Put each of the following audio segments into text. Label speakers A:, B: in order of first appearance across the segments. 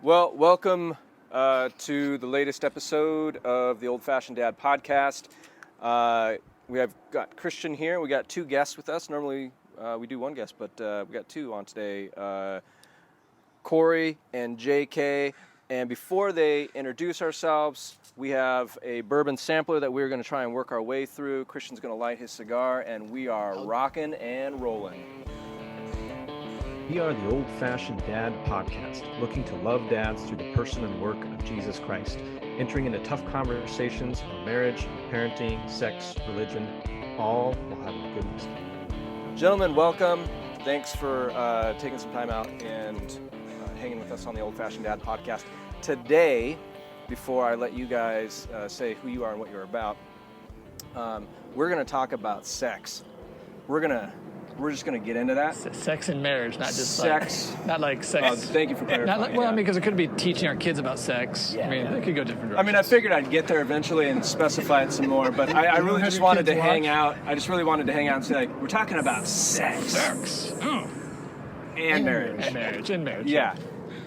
A: Well, welcome to the latest episode of the Old Fashioned Dad podcast. We have got Christian here. We got two guests with us. Normally we do one guest, but we got two on today, Kory and JK. And before they introduce ourselves, we have a bourbon sampler that we're going to try and work our way through. Christian's going to light his cigar, and we are rocking and rolling.
B: We are the Old Fashioned Dad podcast, looking to love dads through the person and work of Jesus Christ, entering into tough conversations on marriage, parenting, sex, religion, all while having a good whiskey.
A: Gentlemen, welcome. Thanks for taking some time out and hanging with us on the Old Fashioned Dad podcast. Today, before I let you guys say who you are and what you're about, we're going to talk about sex. We're just going to get into that.
C: Sex and marriage, not just
A: sex.
C: Not like sex.
A: Thank you for clarifying.
C: I mean, because it could be teaching our kids about sex.
A: Yeah.
C: I mean, it could go different directions.
A: I mean, I figured I'd get there eventually and specify it some more, but I really just wanted to hang out. I just really wanted to hang out and say, like, we're talking about sex.
C: Sex.
A: And marriage.
C: And marriage.
A: Yeah.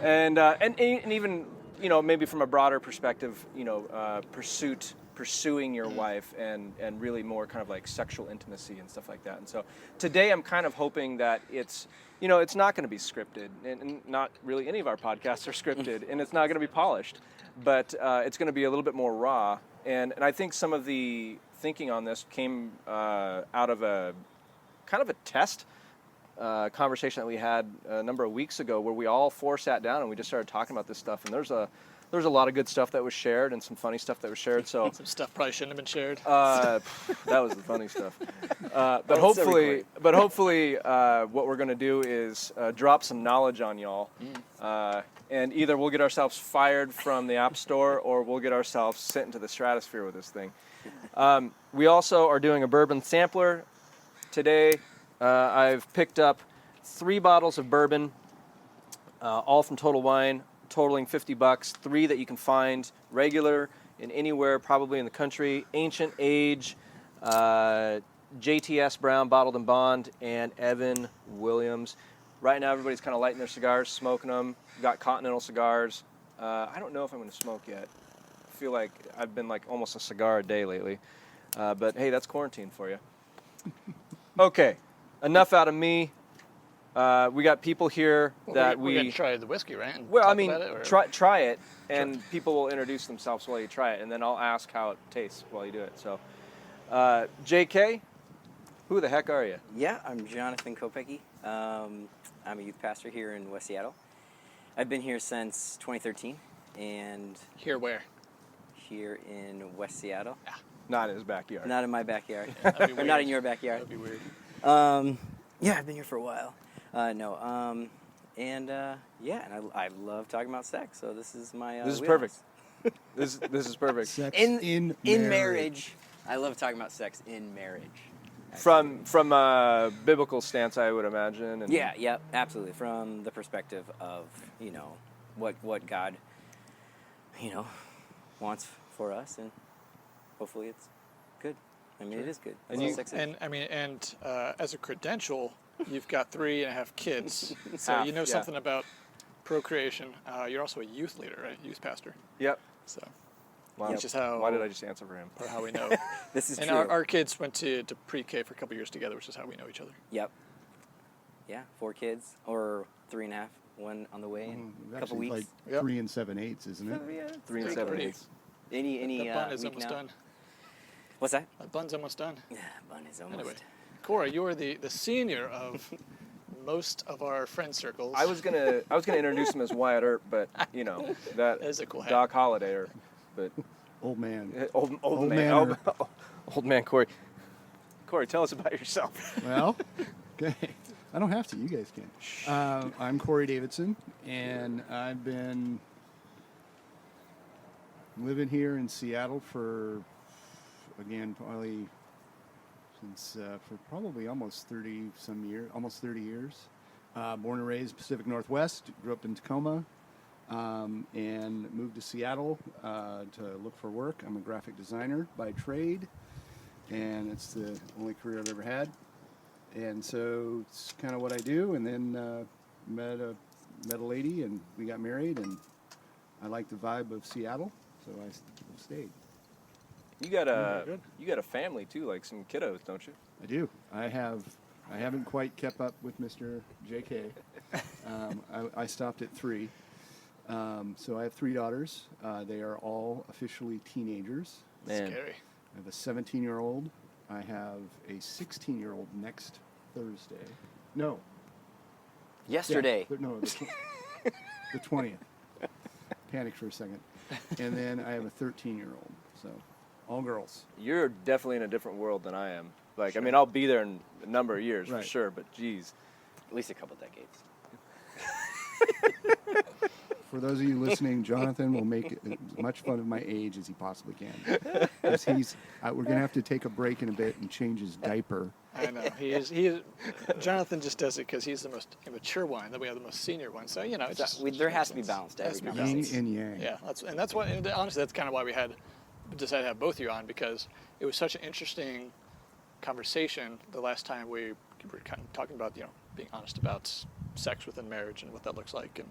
A: And even, you know, maybe from a broader perspective, you know, pursuing your wife and really more kind of like sexual intimacy and stuff like that. And so today I'm kind of hoping that it's, you know, it's not going to be scripted, and not really any of our podcasts are scripted, and it's not going to be polished, but it's going to be a little bit more raw. And I think some of the thinking on this came out of a kind of a test conversation that we had a number of weeks ago, where we all four sat down and we just started talking about this stuff. And there's a lot of good stuff that was shared and some funny stuff that was shared. So
C: some stuff probably shouldn't have been shared.
A: That was the funny stuff. But hopefully, what we're going to do is drop some knowledge on y'all, and either we'll get ourselves fired from the App Store, or we'll get ourselves sent into the stratosphere with this thing. We also are doing a bourbon sampler today. I've picked up 3 bottles of bourbon, all from Total Wine, totaling $50. 3 that you can find regular in anywhere, probably in the country. Ancient Age, JTS Brown Bottled and Bond, and Evan Williams. Right now, everybody's kind of lighting their cigars, smoking them. We've got Continental cigars. I don't know if I'm going to smoke yet. I feel like I've been like almost a cigar a day lately. But hey, that's quarantine for you. Okay, enough out of me. We got people here that
C: we're going to try the whiskey, right? And
A: well, I mean,
C: it,
A: try it, and people will introduce themselves while you try it, and then I'll ask how it tastes while you do it. So, JK, who the heck are you?
D: Yeah, I'm Jonathan Kopecky. I'm a youth pastor here in West Seattle. I've been here since 2013, and
C: here where?
D: Here in West Seattle.
C: Yeah.
A: Not in his backyard.
D: Not in my backyard.
C: Yeah,
D: or not in your backyard.
C: That'd be weird.
D: Yeah, I've been here for a while. And I love talking about sex, so this is my
A: This is
D: wheelhouse.
A: perfect. This is perfect.
E: Sex
D: in marriage. I love talking about sex in marriage.
A: From a biblical stance, I would imagine. And
D: Yeah, absolutely. From the perspective of, you know, what God, you know, wants for us, and hopefully it's good. I mean, it is good.
A: And
C: as a credential, you've got 3.5 kids, so
A: Half,
C: you know
A: yeah.
C: something about procreation. You're also a youth leader, right? Youth pastor.
A: Yep.
C: So,
A: Wow.
C: which is how.
A: Why did I just answer for him?
C: Or how we know.
D: This is
C: and
D: true.
C: our kids went to pre-K for a couple years together, which is how we know each other.
D: Yep. Yeah, 4 kids, or 3.5, 1 on the way in a couple weeks.
E: Like
C: Yep.
E: 3 7/8, isn't it?
D: Yeah,
A: 3 and
C: Pretty
A: 7
C: pretty.
A: eighths.
D: Any
C: That bun is
D: week
C: almost
D: now.
C: done.
D: What's that?
C: That bun's almost done.
D: Yeah, bun is almost.
C: Anyway, Kory, you're the senior of most of our friend circles.
A: I was gonna introduce him as Wyatt Earp, but you know that
C: is a cool hat.
A: Doc Holliday, but
E: Old man.
A: old man, old man Kory. Kory, tell us about yourself.
E: Well, okay. I don't have to. You guys can. I'm Kory Davidson, and I've been living here in Seattle for, again, probably since for probably almost 30 years. Born and raised Pacific Northwest. Grew up in Tacoma, and moved to Seattle to look for work. I'm a graphic designer by trade, and it's the only career I've ever had. And so it's kind of what I do. And then met a lady, and we got married, and I like the vibe of Seattle, so I stayed.
A: You got
C: Good.
A: a family too, like some kiddos, don't you?
E: I do. I haven't quite kept up with Mr. JK. I stopped at 3. So I have 3 daughters. They are all officially teenagers.
A: Man.
C: Scary.
E: I have a 17-year-old. I have a 16-year-old next Thursday. No.
D: Yesterday.
E: Yeah, no, the 20th. Panicked for a second. And then I have a 13-year-old. So all girls.
A: You're definitely in a different world than I am. Like, I mean, I'll be there in a number of years for
E: Right.
A: sure, but geez.
D: At least a couple decades.
E: For those of you listening, Jonathan will make as much fun of my age as he possibly can. 'Cause we're going to have to take a break in a bit and change his diaper.
C: I know. He is. Jonathan just does it because he's the most immature one, then we have the most senior one. So, you know, it's just,
D: There has to be balance to
C: Has
D: every
C: to be
E: Yin
D: conversation.
E: and yang.
C: yeah, that's what, and honestly, that's kind of why we decided to have both of you on, because it was such an interesting conversation the last time we were kind of talking about, being honest about sex within marriage and what that looks like. And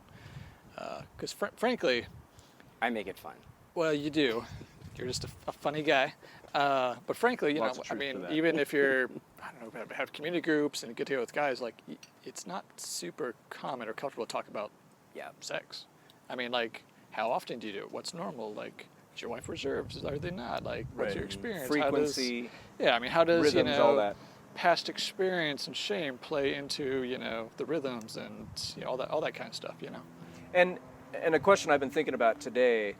C: because frankly,
D: I make it fun.
C: well, you do. You're just a funny guy. But frankly,
A: Lots of truth to that.
C: even if you're, I don't know, have community groups and get together with guys, like, it's not super common or comfortable to talk about
D: Yeah.
C: sex. I mean, like, how often do you do it? What's normal? Like, is your wife reserved? Are they not? Like, what's
A: Right.
C: your experience?
A: Frequency,
C: How does
A: rhythms, all that.
C: past experience and shame play into the rhythms and all that kind of stuff?
A: And a question I've been thinking about today,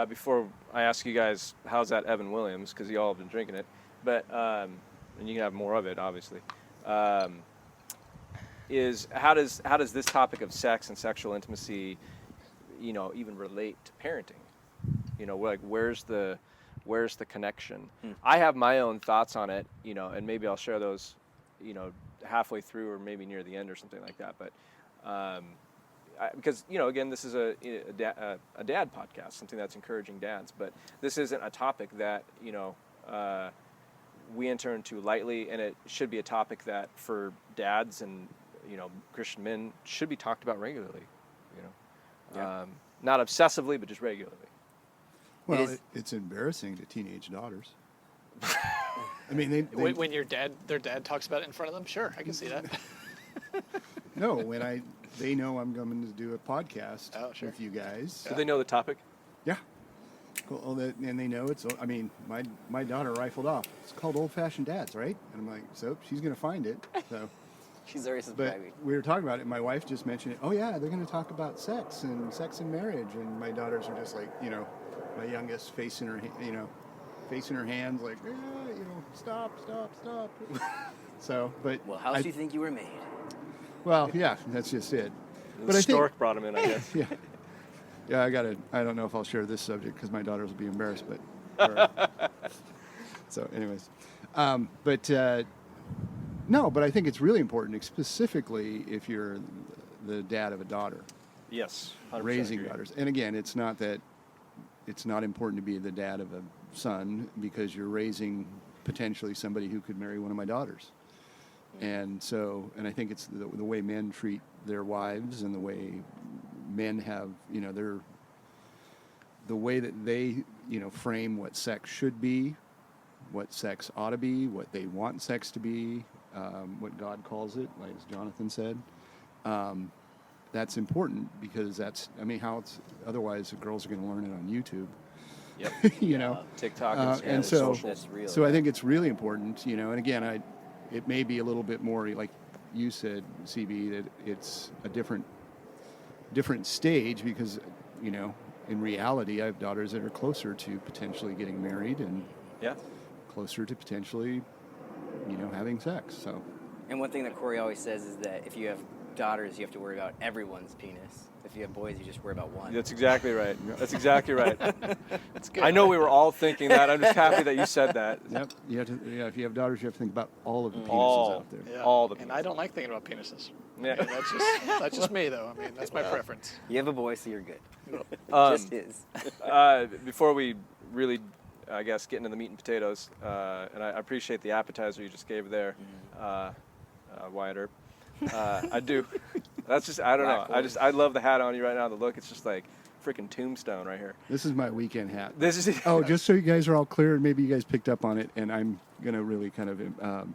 A: before I ask you guys, how's that Evan Williams? Because you all have been drinking it, but and you can have more of it, obviously. Is how does this topic of sex and sexual intimacy, even relate to parenting? Like where's the connection? I have my own thoughts on it, and maybe I'll share those, halfway through or maybe near the end or something like that. But because again, this is a dad podcast, something that's encouraging dads. But this isn't a topic that we enter into lightly, and it should be a topic that for dads and Christian men should be talked about regularly.
D: Yeah.
A: Not obsessively, but just regularly.
E: Well,
D: is-
E: it's embarrassing to teenage daughters. I mean, they
C: When their dad talks about it in front of them, sure, I can see that.
E: no, they know I'm coming to do a podcast
C: Oh, sure.
E: with you guys.
A: Do they know the topic?
E: Yeah. Well, and they know it's. I mean, my daughter rifled off. It's called Old Fashioned Dads, right? And I'm like, so she's gonna find it. So,
D: She's already
E: but
D: subscribing.
E: we were talking about it. And my wife just mentioned it. Oh yeah, they're gonna talk about sex and marriage. And my daughters are just like, my youngest facing her hands, like, stop. So, but
D: Well, how do you think you were made?
E: well, yeah, that's just it.
A: The
E: But I think,
A: stork brought him in, I guess.
E: yeah, I don't know if I'll share this subject because my daughters will be embarrassed, but. So, anyways, but I think it's really important, specifically if you're the dad of a daughter,
A: Yes, 100%
E: raising
A: agree.
E: daughters. And again, it's not important to be the dad of a son because you're raising potentially somebody who could marry one of my daughters. And so, and I think it's the way men treat their wives and the way men have, the way that they, frame what sex should be, what sex ought to be, what they want sex to be, what God calls it, like as Jonathan said. That's important because otherwise the girls are going to learn it on YouTube.
A: Yep. TikTok and
E: and so,
A: social.
D: That's real.
E: so I think it's really important, and again, it may be a little bit more like you said, CB, that it's a different stage because, in reality, I have daughters that are closer to potentially getting married and
A: Yeah.
E: closer to potentially, having sex. So,
D: And one thing that Kory always says is that if you have daughters, you have to worry about everyone's penis. If you have boys, you just worry about one.
A: That's exactly right. That's exactly right.
C: It's good.
A: I know we were all thinking that. I'm just happy that you said that.
E: yep, you have to. Yeah, if you have daughters, you have to think about all of the penises
A: All.
E: out there.
C: Yeah.
A: all the
C: And I don't like thinking about penises.
A: Yeah.
C: That's just me, though. I mean, that's my preference.
D: You have a boy, so you're good.
A: Um,
D: Just his.
A: Before we really, I guess, get into the meat and potatoes, and I appreciate the appetizer you just gave there, Wyatt Earp. I do. That's just, I don't know. I love the hat on you right now. The look, it's just like, freaking tombstone right here.
E: This is my weekend hat.
A: This is
E: Oh, just so you guys are all clear, and maybe you guys picked up on it, and I'm going to really kind of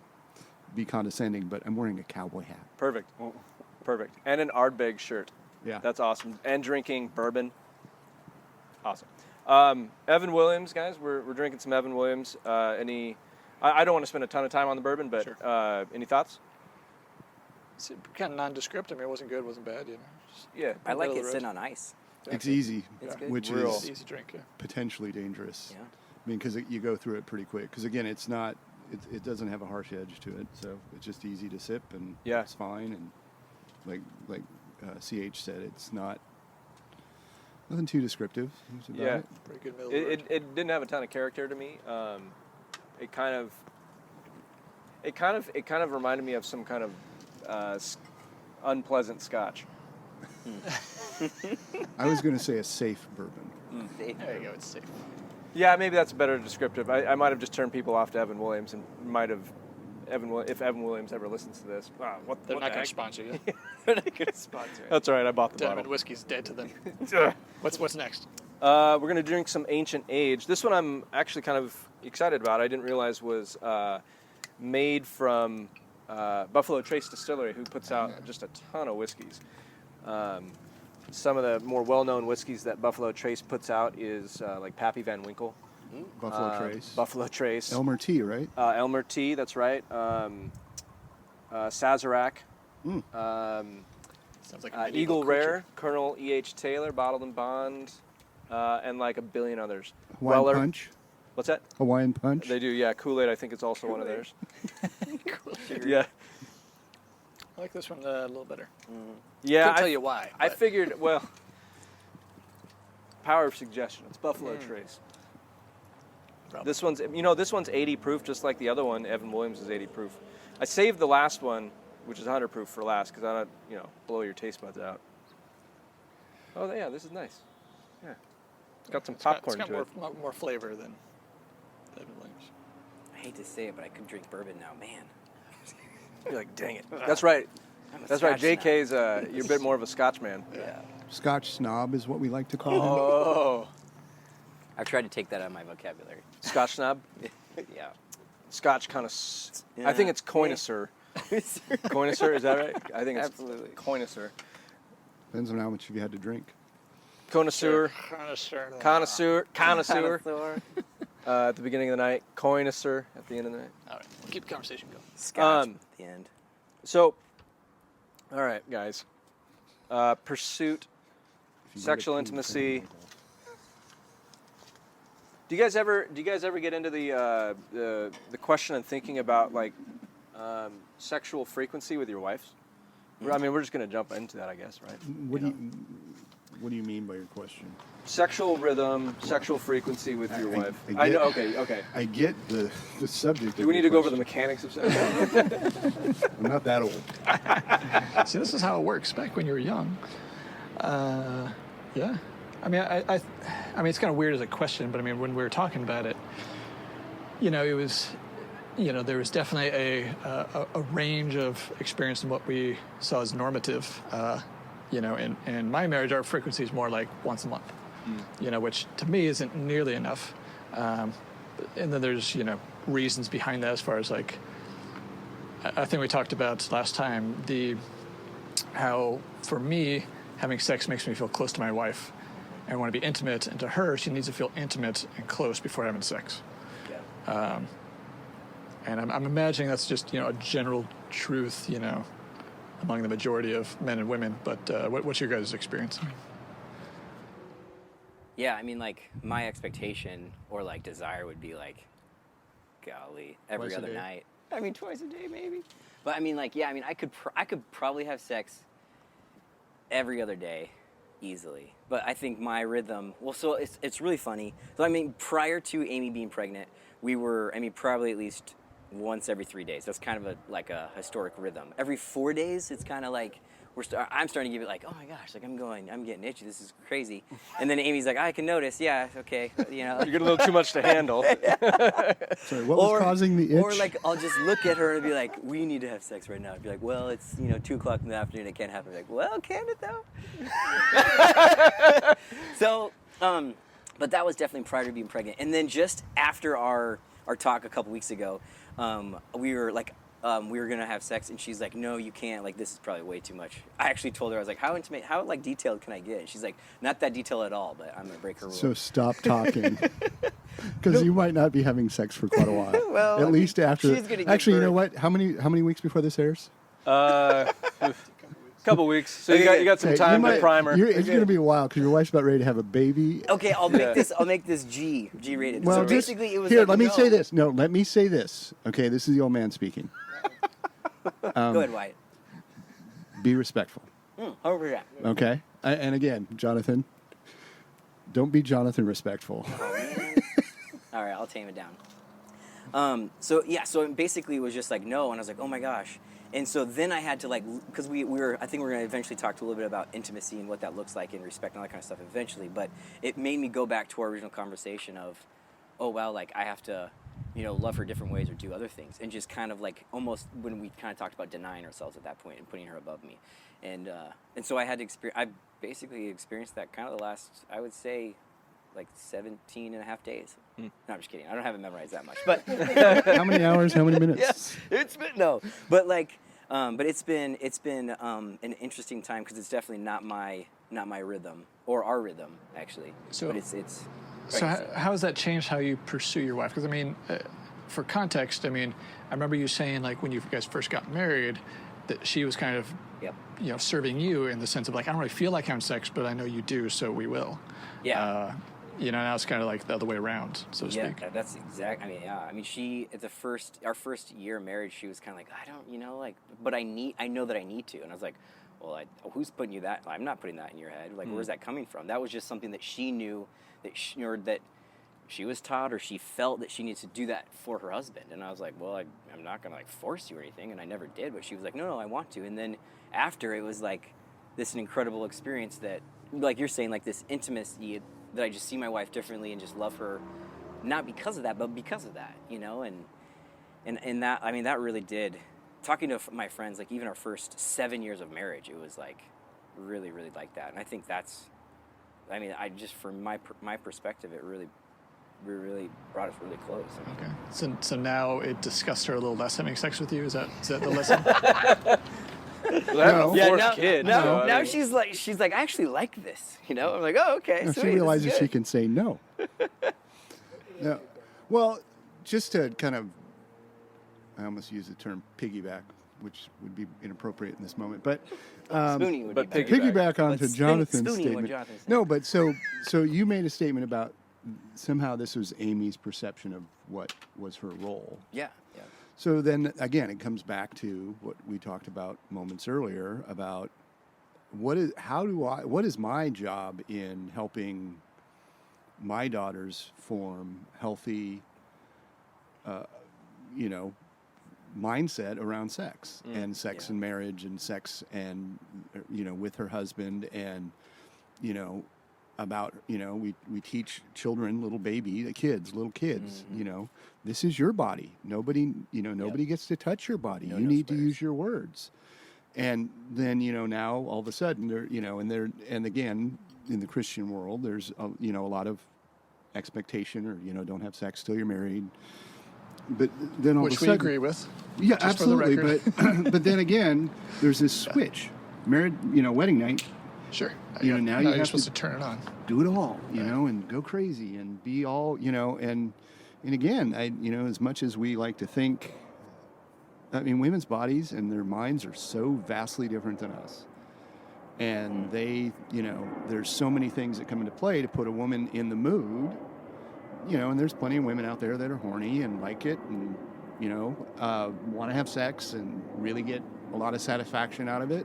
E: be condescending, but I'm wearing a cowboy hat.
A: perfect, perfect, and an Ardbeg shirt.
E: Yeah.
A: That's awesome. And drinking bourbon. Awesome. Evan Williams, guys, we're drinking some Evan Williams. I don't want to spend a ton of time on the bourbon, but
C: Sure.
A: Any thoughts?
C: It's kind of nondescript. I mean, it wasn't good, wasn't bad. You know, just
A: Yeah.
D: I like
C: middle
D: it
C: of the
D: sitting
C: road.
D: on ice.
E: It's easy,
D: It's good.
E: which
A: Real.
C: It's
E: is
C: easy drink. Yeah.
E: potentially dangerous.
D: Yeah.
E: I mean, because you go through it pretty quick. Because again, it's not, it doesn't have a harsh edge to it, so it's just easy to sip, and
A: Yeah.
E: it's fine. And like CH said, it's not nothing too descriptive. That's about
A: Yeah.
E: it.
C: Pretty good middle of the road.
A: It didn't have a ton of character to me. It kind of reminded me of some kind of unpleasant scotch.
E: I was going to say a safe bourbon.
C: There you go. It's safe.
A: Yeah, maybe that's better descriptive. I might have just turned people off to Evan Williams, and might have if Evan Williams ever listens to this. Wow,
C: They're
A: what
C: not
A: the
C: going to
A: heck?
C: sponsor you.
A: They're not going to sponsor it. That's all right. I bought the
C: Denim
A: bottle.
C: whiskey's dead to them. What's next?
A: We're going to drink some Ancient Age. This one I'm actually kind of excited about. I didn't realize was made from Buffalo Trace Distillery, who puts out just a ton of whiskeys. Some of the more well-known whiskeys that Buffalo Trace puts out is like Pappy Van Winkle.
E: Buffalo Trace.
A: Buffalo Trace.
E: Elmer Tea, right?
A: Elmer Tea, that's right. Sazerac.
C: Sounds like a medieval
A: Eagle
C: creature.
A: Rare, Colonel E.H. Taylor, Bottled and Bond, and like a billion others.
E: Hawaiian
A: Weller.
E: Punch.
A: What's that?
E: Hawaiian Punch.
A: They do, yeah. Kool-Aid, I think it's also one of theirs. Yeah.
C: I like this one a little better.
A: Yeah,
C: Can't tell you why.
A: I
C: but
A: figured, well, power of suggestion. It's Buffalo Trace.
C: probably.
A: This one's 80 proof, just like the other one. Evan Williams is 80 proof. I saved the last one, which is 100 proof, for last because I don't, blow your taste buds out. Oh yeah, this is nice. Yeah, it's got some popcorn
C: it's
A: to it.
C: got more flavor than Evan Williams.
D: I hate to say it, but I could drink bourbon now, man.
A: You're like, dang it. That's right.
D: I'm a
A: That's right.
D: Scotch
A: JK's you're a bit more of a Scotch man.
D: snob. Yeah.
E: Scotch snob is what we like to call him.
A: Oh,
D: I've tried to take that out of my vocabulary.
A: Scotch snob.
D: Yeah.
A: Scotch kind of. I think it's connoisseur. Connoisseur, is that right? I think it's
D: Absolutely.
A: connoisseur.
E: Depends on how much you had to drink.
A: Connoisseur.
C: Connoisseur.
A: Connoisseur. Connoisseur.
D: Connoisseur.
A: At the beginning of the night. Connoisseur at the end of the night.
C: All right, we'll keep the conversation going.
D: Scotch
A: Um,
D: at the end.
A: So, all right, guys. Pursuit,
E: If you
A: sexual
E: get a clean
A: intimacy.
E: thing,
A: Do you guys ever get into the question and thinking about like sexual frequency with your wives? I mean, we're just gonna jump into that, I guess, right?
E: What do you mean by your question?
A: Sexual rhythm, sexual frequency with your
E: I-
A: wife.
E: I
A: I know.
E: get-
A: Okay.
E: I get the subject.
A: Do we need to go over the mechanics of sex?
E: I'm not that old.
C: See, this is how it works. Back when you were young, yeah. I mean, I mean, it's kind of weird as a question, but I mean, when we were talking about it, it was, there was definitely a range of experience in what we saw as normative. In my marriage, our frequency is more like once a month, which to me isn't nearly enough. And then there's, reasons behind that as far as like, I think we talked about last time, how for me, having sex makes me feel close to my wife. I want to be intimate, and to her, she needs to feel intimate and close before having sex.
A: Yeah.
C: And I'm imagining that's just, a general truth, among the majority of men and women. But what's your guys' experience?
D: Yeah, I mean, like, my expectation or, like, desire would be, like, golly, every
C: Twice a
D: other
C: day.
D: night. I mean, twice a day, maybe. But, I mean, like, yeah, I mean, I could probably have sex every other day easily. But I think my rhythm, well, so it's really funny. So, I mean, prior to Amy being pregnant, we were, probably at least once every 3 days. That's kind of a historic rhythm. Every 4 days, it's kind of like, I'm starting to give it like, oh my gosh, like I'm getting itchy. This is crazy. And then Amy's like, I can notice. Yeah, okay.
A: You get a little too much to handle.
E: Sorry, what was causing the itch?
D: Or like I'll just look at her and be like, we need to have sex right now. I'd be like, well, it's 2:00 in the afternoon. It can't happen. I'd be like, well, can it though? But that was definitely prior to being pregnant. And then just after our talk a couple weeks ago, we were going to have sex, and she's like, no, you can't. Like, this is probably way too much. I actually told her, I was like, how intimate, how, like, detailed can I get? And she's like, not that detailed at all, but I'm going to break her rule.
E: So stop talking. Because you might not be having sex for quite a while.
D: Well,
E: at least after.
D: she's gonna give
E: Actually, you know
D: birth.
E: what? How many weeks before this airs?
A: Couple weeks. So you got some
E: Okay,
A: time
E: you
A: to primer.
E: It's going to be a while because your wife's about ready to have a baby.
D: Okay, I'll make this G rated.
E: Well,
D: so
E: just,
D: basically, it was
E: here.
D: like,
E: Let me
D: no.
E: say this. No, let me say this. Okay, this is the old man speaking.
D: Go ahead, Wyatt.
E: Be respectful.
D: 100%.
E: Okay, and again, Jonathan, don't be Jonathan respectful.
D: All right, I'll tame it down. So basically it was just like no, and I was like, oh my gosh. And so then I had to because I think we're going to eventually talk to a little bit about intimacy and what that looks like and respect and all that kind of stuff eventually, but it made me go back to our original conversation of, oh wow, like I have to, love her different ways or do other things, and just kind of like almost when we kind of talked about denying ourselves at that point and putting her above me. And so I had to I basically experienced that kind of the last, I would say, like 17 and a half days. No, I'm just kidding. I don't have it memorized that much. But
E: How many hours? How many minutes?
D: yes, it's been but it's been an interesting time because it's definitely not my rhythm or our rhythm actually.
C: So-
D: but it's.
C: So how has that changed how you pursue your wife? Because I mean, for context, I mean, I remember you saying like when you guys first got married, that she was kind of,
D: Yep.
C: Serving you in the sense of like, I don't really feel like having sex, but I know you do, so we will.
D: Yeah.
C: Now it's kind of like the other way around, so to speak.
D: Yeah, that's exact. I mean, yeah. I mean, she at our first year of marriage, she was kind of like, I don't, but I know that I need to, and I was like, well, who's putting you that? I'm not putting that in your head. Like, where's that coming from? That was just something that she knew that she was taught, or she felt that she needs to do that for her husband. And I was like, well, I'm not gonna force you or anything, and I never did. But she was like, no, I want to. And then after, it was like this incredible experience that, like you're saying, like this intimacy that I just see my wife differently and just love her, not because of that, but because of that, and that, I mean, that really did. Talking to my friends, like even our first 7 years of marriage, it was like really, really like that. And I think that's, I mean, from my perspective, it really brought us really close.
C: Okay. So now it disgusts her a little less having sex with you. Is that the lesson?
A: Well, having a fourth
D: now,
A: kid.
D: now,
A: so, I
D: now
A: mean,
D: she's like, I actually like this. I'm like, oh, okay.
E: No,
D: sweet,
E: she
D: this is
E: realizes
D: good.
E: she can say no. No. Well, just to kind of, I almost use the term piggyback, which would be inappropriate in this moment, but
D: Spoonie would
A: but
D: be better.
E: piggyback onto
D: But
E: Jonathan's
D: Spoonie, what
E: statement.
D: Jonathan said.
E: No, but so you made a statement about somehow this was Amy's perception of what was her role.
D: Yeah.
E: So then again, it comes back to what we talked about moments earlier about what is my job in helping my daughters form healthy, mindset around sex and sex and marriage and sex and, with her husband and, about, we teach children, little kids, this is your body. Nobody gets to touch your body. You need to use your words. And then, now all of a sudden and again, in the Christian world, there's, a lot of expectation or, don't have sex till you're married. But then all
C: Which
E: of a sudden,
C: we agree with.
E: yeah,
C: just for the
E: absolutely.
C: record.
E: But then again, there's this switch. Married, wedding night,
C: Sure.
E: now
C: you're
E: have
C: supposed
E: to
C: to turn it on.
E: do it all, and go crazy and be all, and again, as much as we like to think, I mean, women's bodies and their minds are so vastly different than us. And they, there's so many things that come into play to put a woman in the mood, and there's plenty of women out there that are horny and like it and, want to have sex and really get a lot of satisfaction out of it.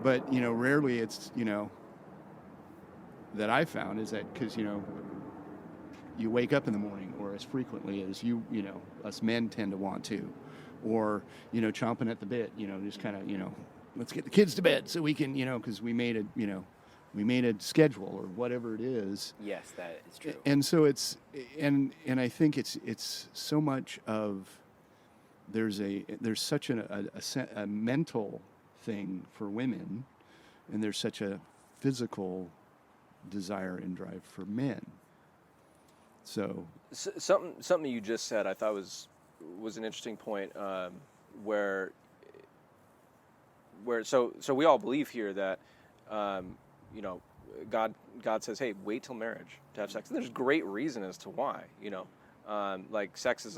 E: But, rarely it's, that I've found is that because, you wake up in the morning or as frequently as us men tend to want to, or, chomping at the bit, just kind of, let's get the kids to bed so we can, because we made a schedule or whatever it is.
D: Yes, that is true.
E: And so it's, and I think it's so much of, there's such a mental thing for women, and there's such a physical desire and drive for men. So
A: Something you just said I thought was an interesting point, where so we all believe here that you know, God says, hey, wait till marriage to have sex. And there's great reason as to why, you know, like sex is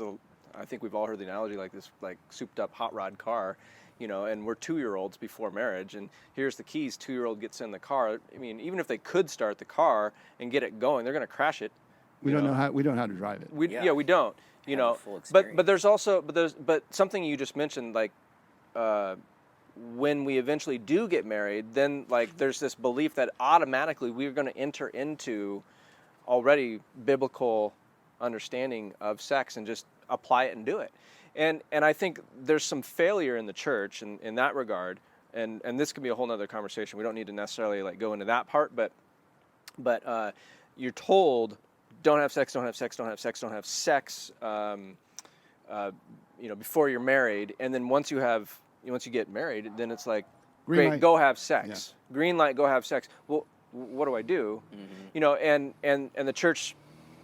A: I think we've all heard the analogy like this, like souped up hot rod car, you know, and we're 2-year-olds before marriage, and here's the keys. 2-year-old gets in the car. I mean, even if they could start the car and get it going, they're going to crash it.
E: we don't know how to drive it.
A: We don't, you know, but there's also, but something you just mentioned, like, when we eventually do get married, then like there's this belief that automatically we're going to enter into already biblical understanding of sex and just apply it and do it. And I think there's some failure in the church in that regard. And this could be a whole nother conversation. We don't need to necessarily like go into that part, but you're told, don't have sex, don't have sex, don't have sex, don't have sex, you know, before you're married. And then once you get married, then it's like,
E: Green
A: great,
E: light.
A: go have sex.
E: Yeah.
A: Green light, go have sex. Well, what do I do?
D: Mm-hmm.
A: You know, and the church,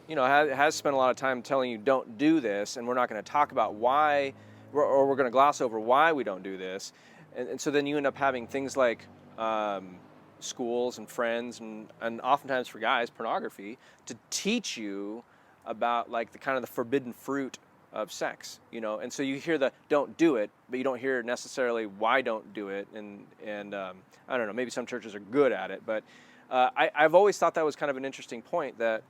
A: you know, has spent a lot of time telling you don't do this, and we're not going to talk about why, or we're going to gloss over why we don't do this. And so then you end up having things like schools and friends, and oftentimes for guys, pornography, to teach you about like the kind of the forbidden fruit of sex, you know. And so you hear the don't do it, but you don't hear necessarily why don't do it. And I don't know, maybe some churches are good at it, but I've always thought that was kind of an interesting point, that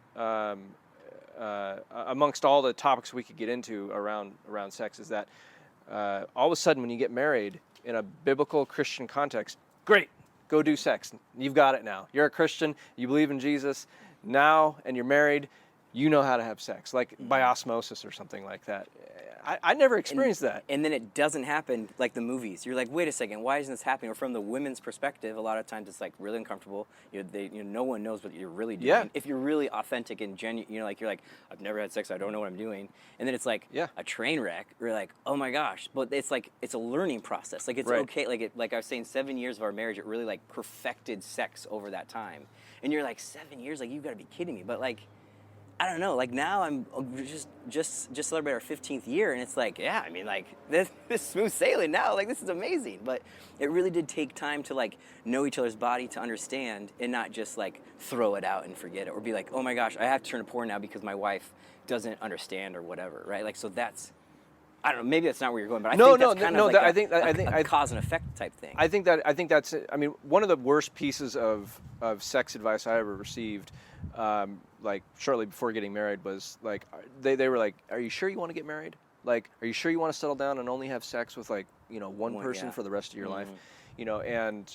A: amongst all the topics we could get into around sex, is that all of a sudden when you get married in a biblical Christian context, great, go do sex. You've got it now. You're a Christian, you believe in Jesus now, and you're married, you know how to have sex, like by osmosis or something like that. I never experienced that.
D: And then it doesn't happen like the movies. You're like, wait a second, why isn't this happening? Or from the women's perspective, a lot of times it's like really uncomfortable. No one knows what you're really doing.
A: Yeah.
D: If you're really authentic and genuine, you know, like you're like, I've never had sex, I don't know what I'm doing. And then it's like a train wreck. You're like, oh my gosh. But it's like, it's a learning process. Like it's okay. Like I was saying, 7 years of our marriage, it really like perfected sex over that time. And you're like, 7 years? Like, you've got to be kidding me. But like, I don't know, like now I'm just celebrate our 15th year, and it's like, yeah, I mean, like this smooth sailing now, like this is amazing. But it really did take time to like know each other's body, to understand, and not just like throw it out and forget it, or be like, oh my gosh, I have to turn to porn now because my wife doesn't understand or whatever, right? Like, so that's, I don't know, maybe that's not where you're going, but I think that's kind of like a cause and effect type thing.
A: I think that's, I mean, one of the worst pieces of sex advice I ever received, like shortly before getting married, was like, they were like, are you sure you want to get married? Like, are you sure you want to settle down and only have sex with like, you know, one person for the rest of your life? You know, and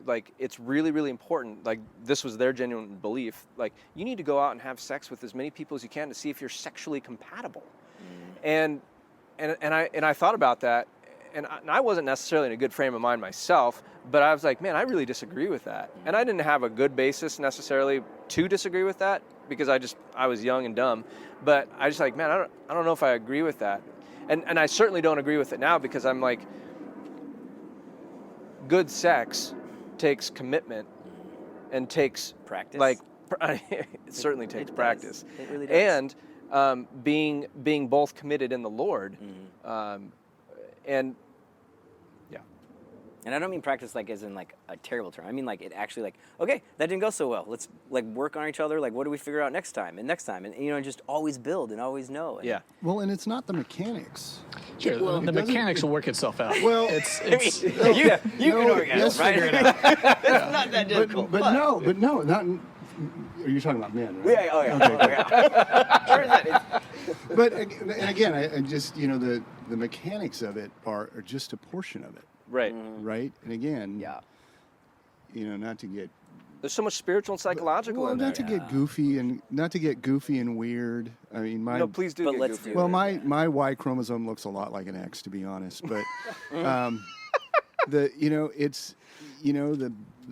A: like, it's really, really important. Like, this was their genuine belief. Like, you need to go out and have sex with as many people as you can to see if you're sexually compatible. And I thought about that, and I wasn't necessarily in a good frame of mind myself, but I was like, man, I really disagree with that. And I didn't have a good basis necessarily to disagree with that, because I was young and dumb. But I just like, man, I don't know if I agree with that. And I certainly don't agree with it now, because I'm like, good sex takes commitment and takes
D: practice.
A: Like, it certainly takes practice.
D: It really does.
A: And being both committed in the Lord, and yeah.
D: And I don't mean practice like as in like a terrible term. I mean like it actually like, okay, that didn't go so well. Let's like work on each other. Like, what do we figure out next time, and you know, just always build and always know. And
E: Well, and it's not the mechanics.
C: Sure,
D: Well,
C: the mechanics will work itself out.
E: Well,
C: it's
D: you can organize, right?
C: figure it out.
D: It's not that difficult.
E: But no, not. Are you talking about men, right?
D: Yeah. Oh yeah.
E: Okay. But and again, I just, you know, the mechanics of it are just a portion of it,
A: Right.
E: right? And again, you know, not to get
A: There's so much spiritual and psychological in there.
E: not to get goofy and weird. I mean, my
A: No, please do.
D: But
A: get
D: let's
A: goofy.
D: do
E: well,
D: it.
E: my Y chromosome looks a lot like an X, to be honest. But it's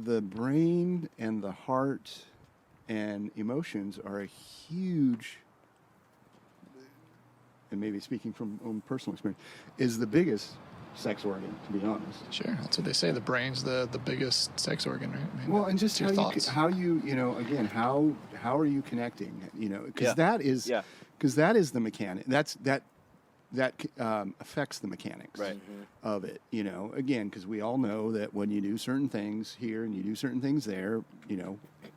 E: the brain and the heart and emotions are a huge, and maybe speaking from own personal experience, is the biggest sex organ, to be honest.
C: Sure, that's what they say. The brain's the biggest sex organ, right? I mean,
E: Well, and just
C: it's your
E: how
C: thoughts.
E: again, how are you connecting? Because that is the mechanic. That affects the mechanics
A: Right.
E: of it. Again, because we all know that when you do certain things here and you do certain things there,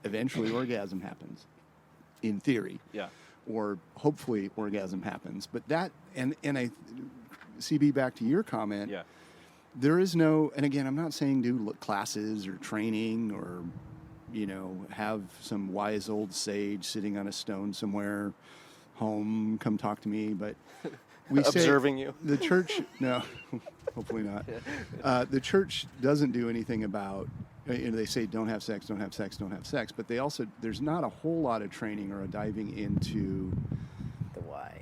E: eventually orgasm happens. In theory.
A: Yeah.
E: Or hopefully orgasm happens. But that and I, CB, back to your comment.
A: Yeah.
E: There is no, and again, I'm not saying do classes or training or, have some wise old sage sitting on a stone somewhere home, come talk to me, but we
A: Observing you.
E: The church, no, hopefully not. The church doesn't do anything about, they say don't have sex, don't have sex, don't have sex, but they also, there's not a whole lot of training or a diving into
D: The why.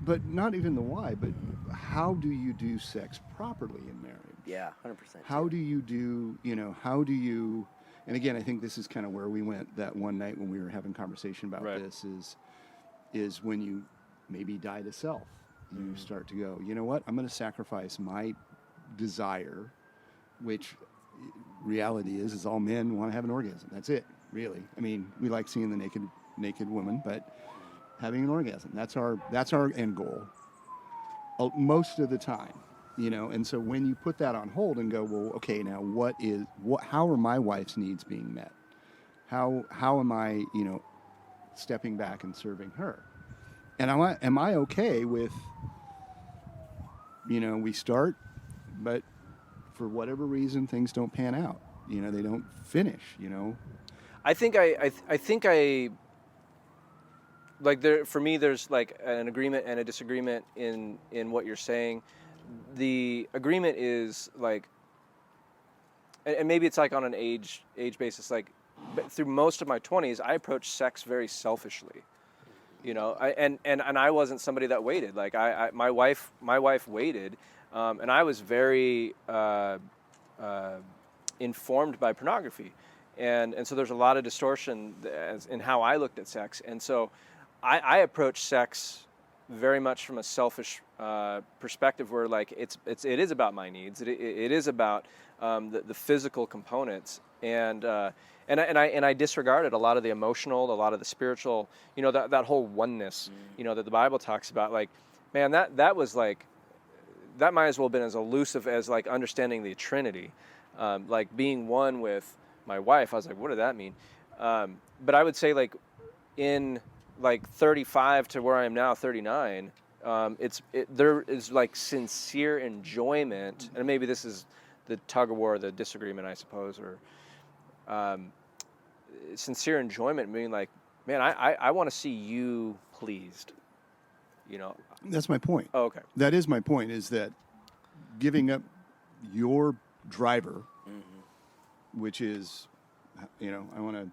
E: but not even the why, but how do you do sex properly in marriage?
D: Yeah, 100%.
E: How do you do, and again, I think this is kind of where we went that one night when we were having conversation about
A: Right.
E: this is when you maybe die to self. You start to go, you know what, I'm going to sacrifice my desire, which reality is all men want to have an orgasm. That's it, really. I mean, we like seeing the naked woman, but having an orgasm, that's our end goal most of the time. And so when you put that on hold and go, well, okay, now how are my wife's needs being met? How am I, stepping back and serving her? And am I okay with, we start, but for whatever reason, things don't pan out. They don't finish,
A: I think for me, there's like an agreement and a disagreement in what you're saying. The agreement is like, and maybe it's like on an age basis, like, but through most of my 20s, I approached sex very selfishly, and I wasn't somebody that waited. Like my wife waited, and I was very informed by pornography, and so there's a lot of distortion in how I looked at sex, and so I approach sex very much from a selfish perspective, where like it is about my needs. It is about the physical components, and I disregarded a lot of the emotional, a lot of the spiritual. That whole oneness. That the Bible talks about. Like, man, that was like, that might as well have been as elusive as like understanding the Trinity, like being one with my wife. I was like, what did that mean? But I would say like in like 35 to where I am now, 39, there is like sincere enjoyment, and maybe this is the tug of war, the disagreement, I suppose, or sincere enjoyment, meaning like, man, I want to see you pleased,
E: That's my point.
A: Oh, okay.
E: That is my point, is that giving up your driver, which is, I want to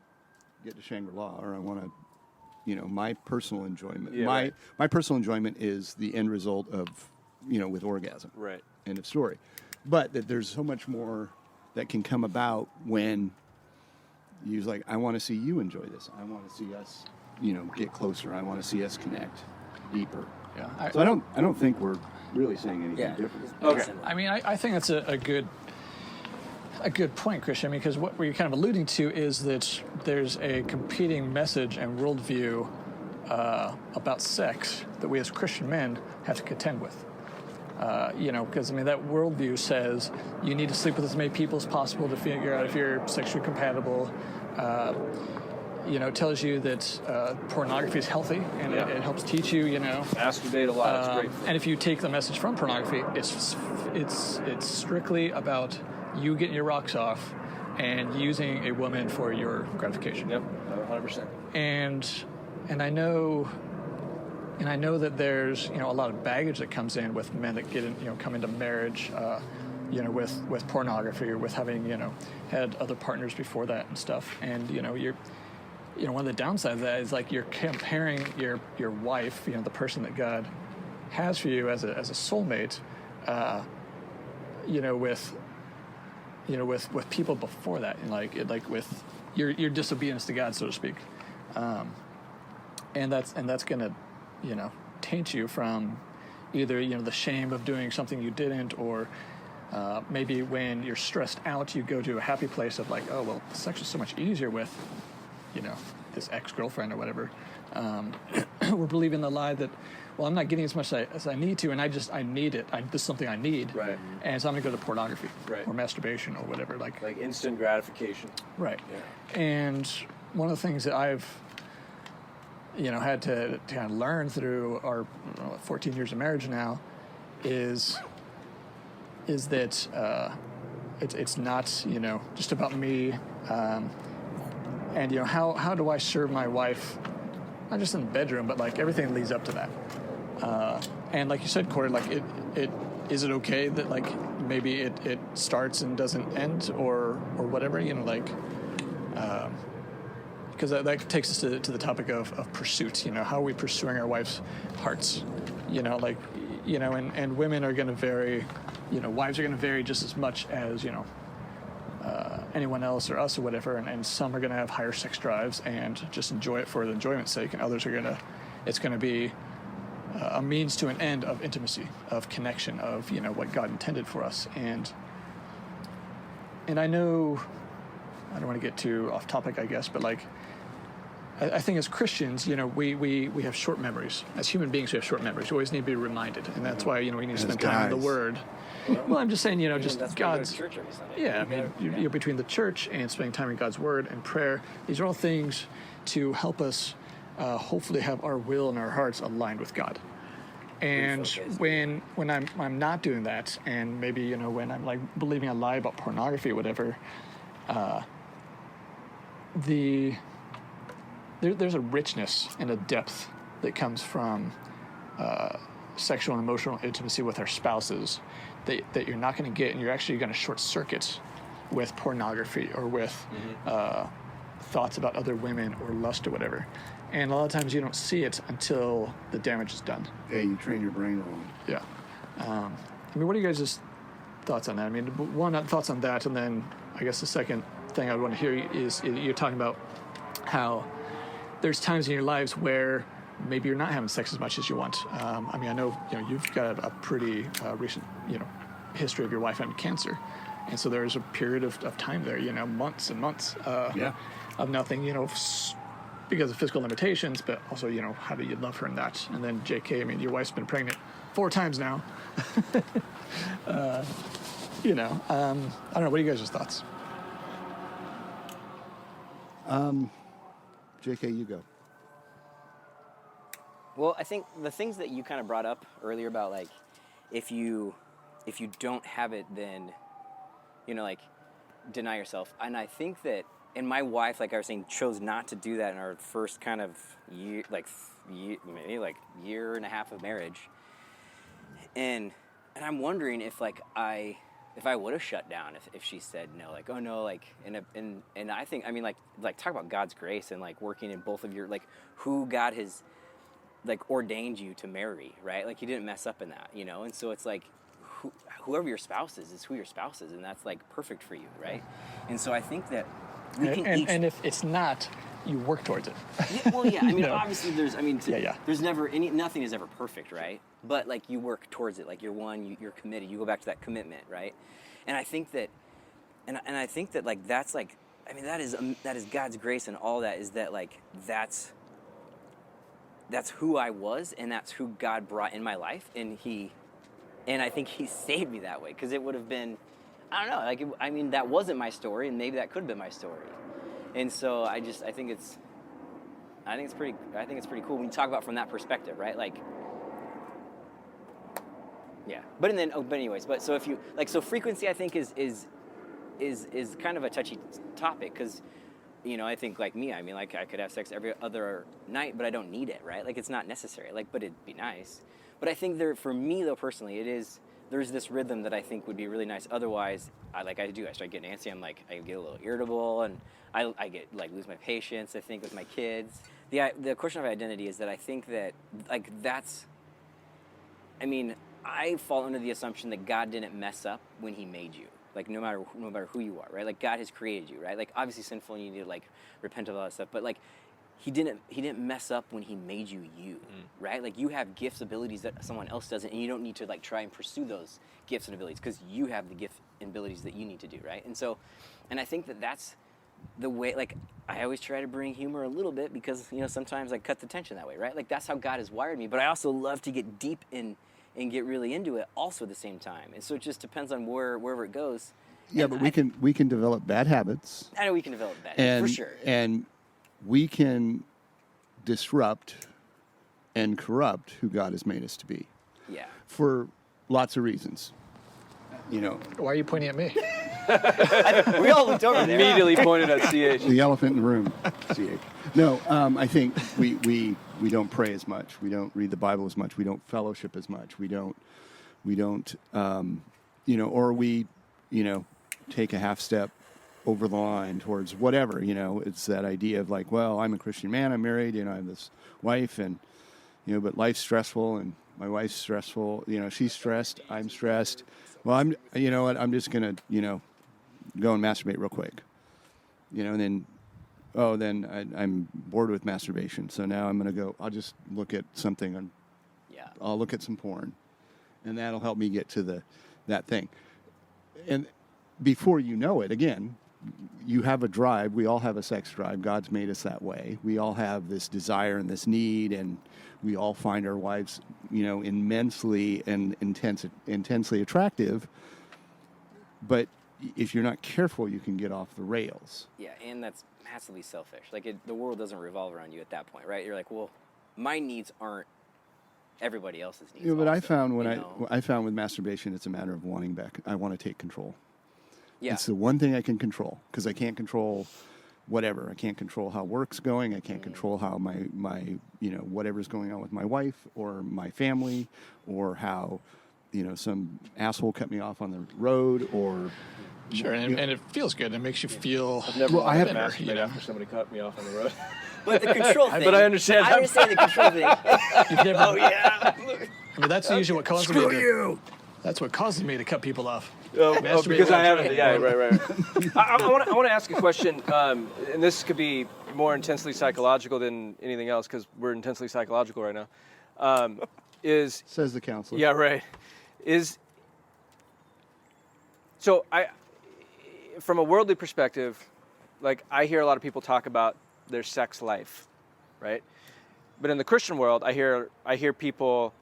E: get to Shangri-La, or I want to, my personal enjoyment.
A: Yeah,
E: my personal enjoyment is the end result of, with orgasm.
A: Right.
E: End of story. But that there's so much more that can come about when you're like, I want to see you enjoy this. I want to see us, get closer. I want to see us connect deeper.
C: Yeah.
E: So I don't think we're really saying anything different.
A: Okay.
C: I mean, I think that's a good point, Christian, because what we're kind of alluding to is that there's a competing message and worldview about sex that we as Christian men have to contend with. Because that worldview says you need to sleep with as many people as possible to figure out if you're sexually compatible. It tells you that pornography is healthy, and it helps teach you,
A: Masturbate a lot. It's great.
C: And if you take the message from pornography, it's strictly about you getting your rocks off and using a woman for your gratification.
A: Yep, 100%.
C: And I know that there's a lot of baggage that comes in with men that get in, come into marriage, with pornography, or with having had other partners before that and stuff. And you're one of the downsides of that is like you're comparing your wife, the person that God has for you as a soulmate, with people before that, and like with your disobedience to God, so to speak, and that's gonna taint you from either, the shame of doing something you didn't, or maybe when you're stressed out, you go to a happy place of like, oh, well, sex is so much easier with, this ex-girlfriend or whatever. We're believing the lie that, well, I'm not getting as much as I need to, and I need it. This is something I need.
A: Right.
C: And so I'm going to go to pornography
A: Right.
C: or masturbation or whatever. Like
A: instant gratification.
C: Right.
A: Yeah.
C: And one of the things that I've, had to kind of learn through our 14 years of marriage now is that it's not, just about me. And, how do I serve my wife, not just in the bedroom, but like everything leads up to that. And like you said, Kory, like is it okay that like maybe it starts and doesn't end or whatever, because that takes us to the topic of pursuit. How are we pursuing our wife's hearts? And women are going to vary. Wives are going to vary just as much as anyone else or us or whatever. And some are going to have higher sex drives and just enjoy it for the enjoyment's sake, and others are it's going to be a means to an end of intimacy, of connection, of what God intended for us. And I know I don't want to get too off topic, I guess, but like I think as Christians, we have short memories. As human beings, we have short memories. We always need to be reminded, and that's why we need to spend time in the Word. Well, I'm just saying, just
D: that's
C: God's.
D: Church every Sunday.
C: Yeah, I mean, you're between the church and spending time in God's Word and prayer. These are all things to help us hopefully have our will and our hearts aligned with God. And when I'm not doing that, and maybe when I'm like believing a lie about pornography or whatever, there's a richness and a depth that comes from sexual and emotional intimacy with our spouses that you're not going to get, and you're actually going to short circuit with pornography or with thoughts about other women or lust or whatever. And a lot of times you don't see it until the damage is done.
E: Yeah, you train your brain wrong.
C: Yeah. What are you guys' thoughts on that? I mean, one, thoughts on that, and then I guess the second thing I would want to hear is you're talking about how there's times in your lives where maybe you're not having sex as much as you want. I know you've got a pretty recent history of your wife having cancer, and so there's a period of time there, months and months of nothing, because of physical limitations, but also how do you love her in that? And then JK, I mean, your wife's been pregnant 4 times now. I don't know. What are you guys' thoughts?
E: JK, you go.
D: Well, I think the things that you kind of brought up earlier about like if you don't have it, then like deny yourself. And I think that, and my wife, like I was saying, chose not to do that in our first kind of year, maybe like year and a half of marriage. And I'm wondering if I would have shut down if she said no, like, oh no, like, and I think, I mean, like talk about God's grace and like working in both of your, like who God has like ordained you to marry, right? Like you didn't mess up in that, and so it's like whoever your spouse is who your spouse is, and that's like perfect for you, right? And so I think that we can
C: and if it's not, you work towards it.
D: Yeah, well, yeah. I mean, obviously, there's never nothing is ever perfect, right? But like you work towards it. Like you're committed. You go back to that commitment, right? And I think that, and I think that like that's like, I mean, that is God's grace, and all that is that like that's who I was, and that's who God brought in my life, and I think He saved me that way, because it would have been, I don't know, like that wasn't my story, and maybe that could have been my story. And so I think it's pretty cool when you talk about from that perspective, right? Like, yeah. But so if you so frequency, I think is kind of a touchy topic, because I think like me, I mean, like I could have sex every other night, but I don't need it, right? Like it's not necessary. Like, but it'd be nice. But I think for me though personally, there's this rhythm that I think would be really nice. Otherwise, I start getting antsy. I get a little irritable, and I get like lose my patience, I think, with my kids. The question of identity is that I think that like I fall under the assumption that God didn't mess up when He made you. Like no matter who you are, right? Like God has created you, right? Like obviously sinful, and you need to like repent of all that stuff. But like he didn't mess up when he made you, right? Like, you have gifts, abilities that someone else doesn't, and you don't need to like try and pursue those gifts and abilities because you have the gifts and abilities that you need to do, right? And so, and I think that that's the way, like, I always try to bring humor a little bit because, you know, sometimes I cut the tension that way, right? Like, that's how God has wired me, but I also love to get deep in and get really into it also at the same time. And so it just depends on wherever it goes.
E: Yeah,
D: And
E: but we can develop bad habits.
D: I know we can develop that, for sure.
E: And we can disrupt and corrupt who God has made us to be.
D: Yeah.
E: For lots of reasons. You know,
C: Why are you pointing at me?
D: We all looked over there.
A: Immediately pointed at CH.
E: the elephant in the room. CH. No, I think we don't pray as much. We don't read the Bible as much. We don't fellowship as much. We don't you know, or we, you know, take a half step over the line towards whatever, you know. It's that idea of like, well, I'm a Christian man, I'm married, you know, I have this wife, and, you know, but life's stressful and my wife's stressful, you know, she's stressed, I'm stressed. Well, you know what, I'm just going to, you know, go and masturbate real quick, you know, and then, I'm bored with masturbation. So now I'm going to go, I'll just look at something I'll look at some porn, and that'll help me get to that thing. And before you know it, again, you have a drive. We all have a sex drive. God's made us that way. We all have this desire and this need, and we all find our wives, you know, immensely and intensely attractive. But if you're not careful, you can get off the rails.
D: Yeah, and that's massively selfish. Like, the world doesn't revolve around you at that point, right? You're like, well, my needs aren't everybody else's needs.
E: Yeah, but
D: also,
E: I found I found with masturbation, it's a matter of wanting back. I want to take control.
D: Yeah.
E: It's the one thing I can control, because I can't control whatever. I can't control how work's going. I can't control how my you know, whatever's going on with my wife or my family, or how, you know, some asshole cut me off on the road, or
C: Sure, and it feels good. It makes you feel
E: I have
C: better, you know?
A: after somebody cut me off on the road.
D: But the control thing.
A: But I understand.
D: I understand the control thing.
C: Oh
D: yeah.
C: I mean, that's usually what causes me to. That's what causes me to cut people off.
A: Because I haven't. Yeah, right. I want to ask a question, and this could be more intensely psychological than anything else, because we're intensely psychological right now.
E: says the counselor.
A: Yeah, right. So from a worldly perspective, like, I hear a lot of people talk about their sex life, right? But in the Christian world, I hear people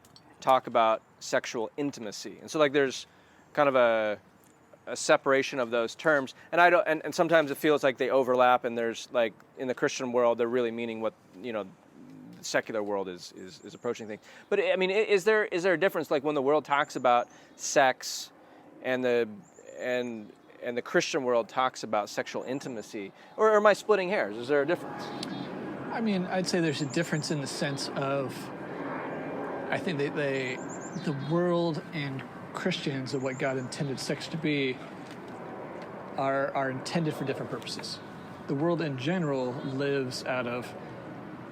A: talk about sexual intimacy, and so, like, there's kind of a separation of those terms, and and sometimes it feels like they overlap, and there's, like, in the Christian world, they're really meaning what, you know, the secular world is approaching things. But I mean, is there a difference, like, when the world talks about sex and the Christian world talks about sexual intimacy, or am I splitting hairs? Is there a difference?
C: I mean, I'd say there's a difference in the sense of, I think the world and Christians of what God intended sex to be are intended for different purposes. The world in general lives out of,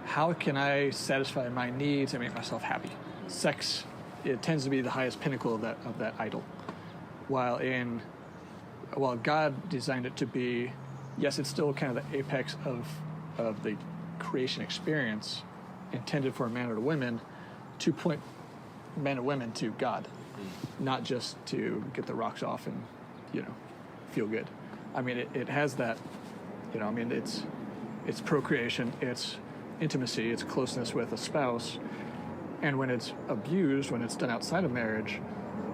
C: how can I satisfy my needs and make myself happy? Sex, it tends to be the highest pinnacle of that idol. While God designed it to be, yes, it's still kind of the apex of the creation experience, intended for men or women, to point men and women to God, not just to get the rocks off and, you know, feel good. I mean, it has that, you know, I mean, it's procreation, it's intimacy, it's closeness with a spouse, and when it's abused, when it's done outside of marriage,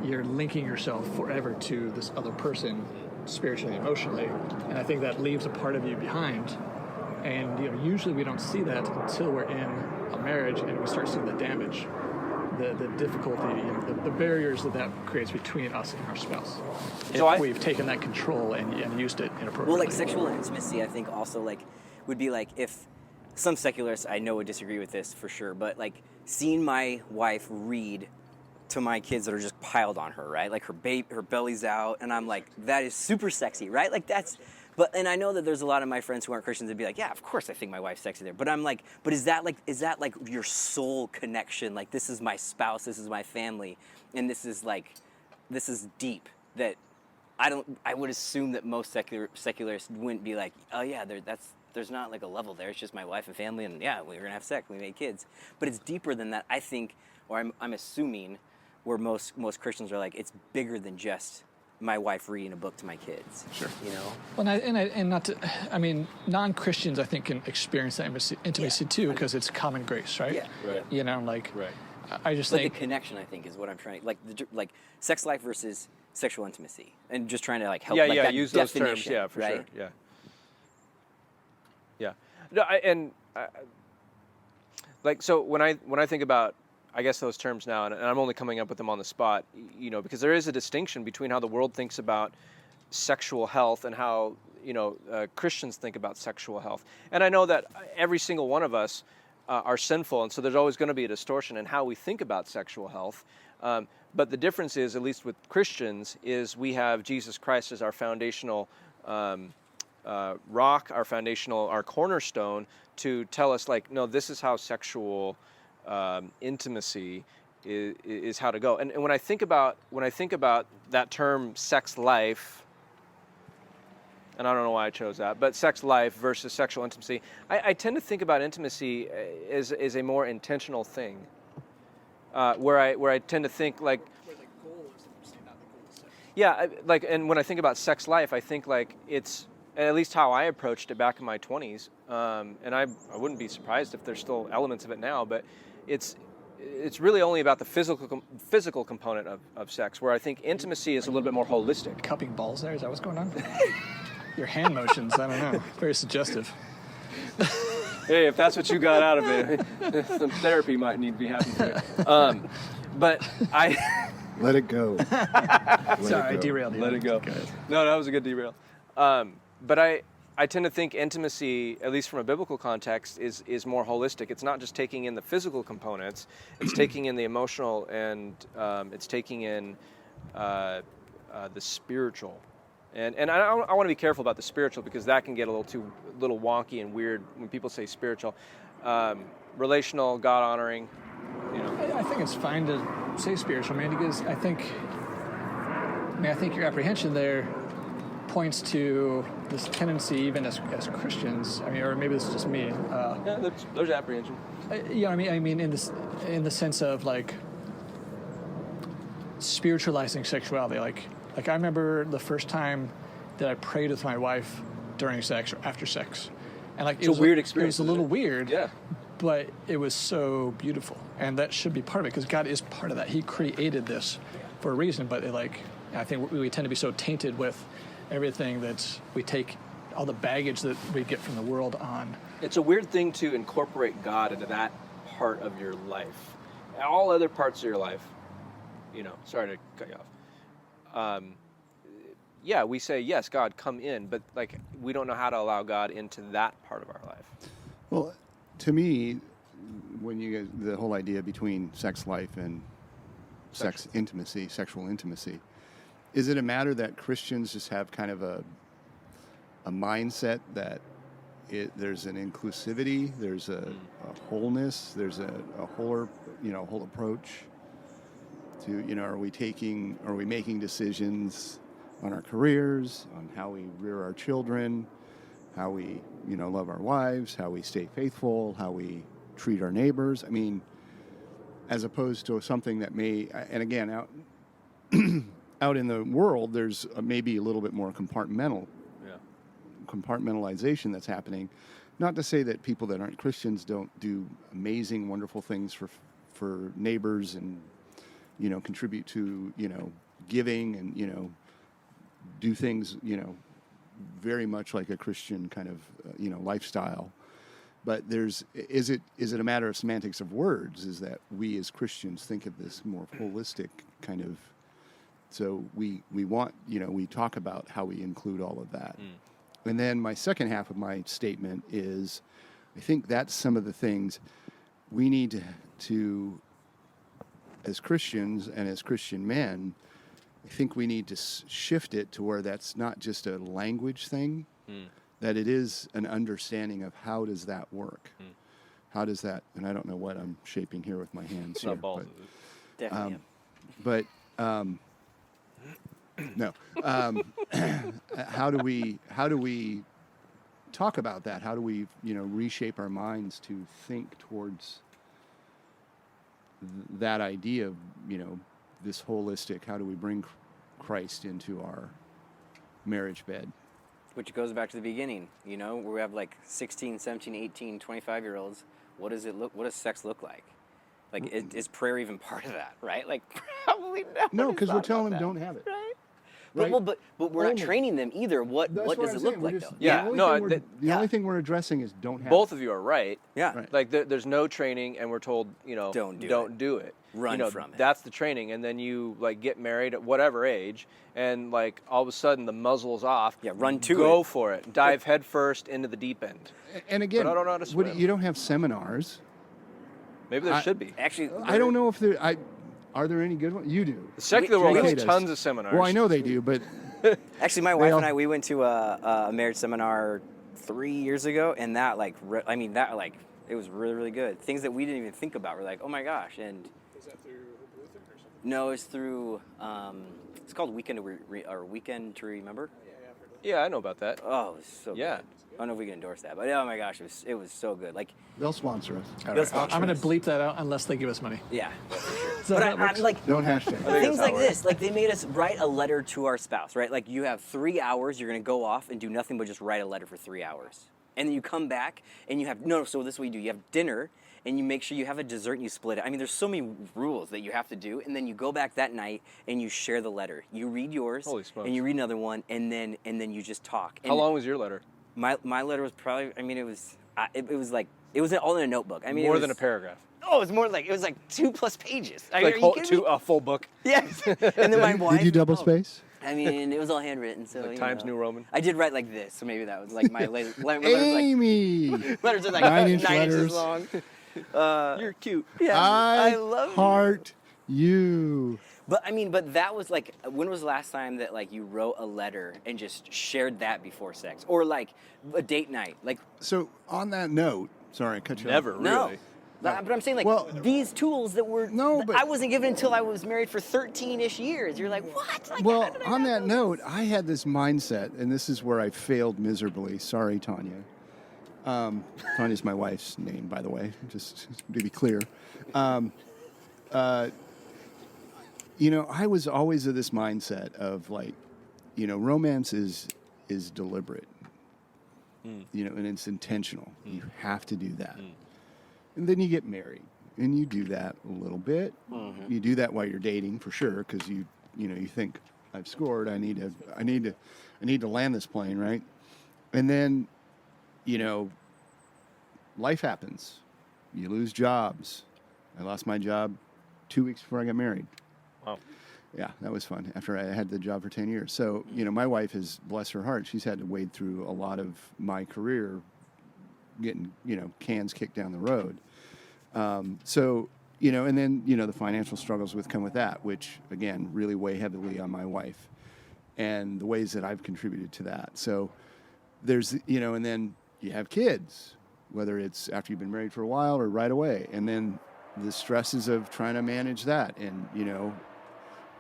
C: you're linking yourself forever to this other person, spiritually, emotionally, and I think that leaves a part of you behind. And, you know, usually we don't see that until we're in a marriage and we start seeing the damage, the difficulty, you know, the barriers that creates between us and our spouse.
D: So
C: if we've taken that control and used it inappropriately.
D: Well, like, sexual intimacy, I think also, like, would be like, if some secularists I know would disagree with this for sure, but, like, seeing my wife read to my kids that are just piled on her, right? Like, her belly's out, and I'm like, that is super sexy, right? Like, and I know that there's a lot of my friends who aren't Christians that'd be like, yeah, of course I think my wife's sexy there. But I'm like, but is that like your soul connection? Like, this is my spouse, this is my family, and this is deep, that I would assume that most secularists wouldn't be like, oh yeah, there's not like a level there. It's just my wife and family, and yeah, we're gonna have sex, we make kids. But it's deeper than that, I think, or I'm assuming, where most Christians are like, it's bigger than just my wife reading a book to my kids.
C: Sure.
D: You know.
C: Well, and not to, I mean, non-Christians I think can experience that intimacy too, because it's common grace, right?
D: Yeah.
A: Right.
C: You know, like.
A: Right.
C: I just
D: But
C: think
D: the connection, I think, is what I'm trying to like sex life versus sexual intimacy, and just trying to like help.
A: Yeah,
D: like
A: yeah.
D: that
A: Use those terms.
D: definition,
A: Yeah, for
D: right?
A: sure. Yeah. Yeah. No, like so when I think about, I guess, those terms now, and I'm only coming up with them on the spot, you know, because there is a distinction between how the world thinks about sexual health and how, you know, Christians think about sexual health. And I know that every single one of us are sinful, and so there's always going to be a distortion in how we think about sexual health. But the difference is, at least with Christians, is we have Jesus Christ as our foundational rock, our cornerstone, to tell us, like, no, this is how sexual intimacy is how to go. And when I think about that term, sex life, and I don't know why I chose that, but sex life versus sexual intimacy, I tend to think about intimacy as a more intentional thing, where I tend to think like,
C: Where the goal is intimacy, not the goal is sex.
A: yeah, like, and when I think about sex life, I think like it's, at least how I approached it back in my 20s, and I wouldn't be surprised if there's still elements of it now, but it's really only about the physical component of sex, where I think intimacy is a little bit more holistic.
C: Cupping balls there, is that what's going on? Your hand motions, I don't know. Very suggestive.
A: Hey, if that's what you got out of it, some therapy might need to be happening for you. But I...
E: Let it go.
C: Sorry, I derailed you.
A: Let it go. No, that was a good derail. But I tend to think intimacy, at least from a biblical context, is more holistic. It's not just taking in the physical components, it's taking in the emotional, and it's taking in the spiritual. And I want to be careful about the spiritual, because that can get a little wonky and weird when people say spiritual. Relational, God-honoring, you know.
C: I think it's fine to say spiritual, man, because I think your apprehension there points to this tendency, even as Christians. I mean, or maybe this is just me.
A: Yeah, there's apprehension.
C: Yeah, I mean, in the sense of like spiritualizing sexuality. Like I remember the first time that I prayed with my wife during sex or after sex, and like
A: It's a weird experience.
C: It was a little weird.
A: Yeah.
C: But it was so beautiful, and that should be part of it, because God is part of that. He created this for a reason, but I think we tend to be so tainted with everything that we take, all the baggage that we get from the world on.
A: It's a weird thing to incorporate God into that part of your life. All other parts of your life, you know, sorry to cut you off. Yeah, we say, yes, God, come in, but like we don't know how to allow God into that part of our life.
E: Well, to me, the whole idea between sex life and sexual intimacy, is it a matter that Christians just have kind of a mindset that there's an inclusivity, there's a wholeness, there's a whole approach to, you know, are we making decisions on our careers, on how we rear our children, how we, you know, love our wives, how we stay faithful, how we treat our neighbors. I mean, as opposed to something that may, and again, out in the world, there's maybe a little bit more compartmentalization that's happening. Not to say that people that aren't Christians don't do amazing, wonderful things for neighbors and, you know, contribute to, you know, giving and, you know, do things, you know, very much like a Christian kind of, you know, lifestyle. But is it a matter of semantics of words? Is that we as Christians think of this more holistic kind of, so we want, you know, we talk about how we include all of that. And then my second half of my statement is, I think that's some of the things we need to as Christians and as Christian men, I think we need to shift it to where that's not just a language thing, that it is an understanding of how does that work? How does that, and I don't know what I'm shaping here with my hands
A: It's
E: here.
A: not balls.
D: Definitely.
E: But no. How do we talk about that. How do we, reshape our minds to think towards that idea of, this holistic, how do we bring Christ into our marriage bed?
D: Which goes back to the beginning, we have like 16, 17, 18, 25-year-olds. What does sex look like? Like, is prayer even part of that, right? Like, probably not.
E: No, because we're telling them don't have it.
D: Right?
E: Right?
D: But we're not training them either. What does it look like, though?
A: Yeah,
E: the only thing we're addressing is don't have
A: both
E: it.
A: of you are right.
D: Yeah.
E: Right.
A: Like there's no training, and we're told,
D: Don't
A: do it.
D: Run from it.
A: That's the training, and then you like get married at whatever age, and like all of a sudden the muzzle's off.
D: Yeah, run to
A: go
D: it.
A: for it. Dive headfirst into the deep end.
E: And again,
A: But I don't know how to swim.
E: you don't have seminars.
A: Maybe there should be.
D: Actually,
E: I don't know if there. Are there any good ones? You do.
A: The secular world
E: JK
A: has
E: does.
A: tons of seminars.
E: Well, I know they do, but
D: Actually, my wife and I, we went to a marriage seminar 3 years ago, and that it was really, really good. Things that we didn't even think about. We're like, oh my gosh. And
C: Was that through Lutheran or something?
D: no, it's through, it's called Weekend to Remember.
A: Yeah, I know about that.
D: Oh, it was so
A: Yeah.
D: good. I don't know if we can endorse that, but oh my gosh, it was so good. Like,
E: they'll sponsor us.
C: All
D: Those
C: right. I'm going to bleep that out unless they give us money.
D: yeah, for sure.
C: So
D: But
C: that
D: I
C: works.
D: like,
E: Don't hashtag.
D: things
A: that's how
D: like
A: it
D: this, like they made us write a letter to our spouse, right? Like you have 3 hours, you're gonna go off and do nothing but just write a letter for 3 hours. And then you come back and you have, so this is what you do. You have dinner and you make sure you have a dessert and you split it. I mean, there's so many rules that you have to do. And then you go back that night and you share the letter. You read yours
A: Holy smokes.
D: and you read another one and then you just talk. And
A: How long was your letter?
D: my letter was probably, I mean, it was all in a notebook. I mean,
A: More than a paragraph.
D: Oh, it was like 2+ pages.
A: Like
D: Are you kidding me?
A: a full book.
D: Yes. And then my wife.
E: Did you double space?
D: I mean, it was all handwritten, so
A: Like
D: you
A: Times
D: know.
A: New Roman.
D: I did write like this, so maybe that was like my letters. My letters,
E: Amy,
D: like, letters are like
E: 9-inch
D: 9
E: letters.
D: inches long.
A: You're cute.
D: Yeah,
E: I
D: love you.
E: heart you.
D: But I mean, that was like, when was the last time that like you wrote a letter and just shared that before sex, or like a date night? Like,
E: So on that note, sorry, I cut you off.
A: Never
D: no.
A: really.
D: But I'm saying, like,
E: Well,
D: these tools that were,
E: No, but-
D: I wasn't given until I was married for 13-ish years. You're like, what? Like,
E: Well,
D: how did I
E: on
D: not
E: that
D: know
E: note, I had this mindset, and this is where I failed miserably. Sorry, Tanya. Tanya's my wife's name, by the way, just to be clear. I was always of this mindset of like, romance is deliberate, and it's intentional. You have to do that. And then you get married, and you do that a little bit. You do that while you're dating, for sure, because you think, I've scored. I need to land this plane, right? And then, life happens. You lose jobs. I lost my job 2 weeks before I got married.
A: Wow.
E: Yeah, that was fun. After I had the job for 10 years. So, my wife is, bless her heart, she's had to wade through a lot of my career getting, cans kicked down the road. And then, the financial struggles come with that, which, again, really weigh heavily on my wife and the ways that I've contributed to that. So there's, and then you have kids, whether it's after you've been married for a while or right away. And then the stresses of trying to manage that. And,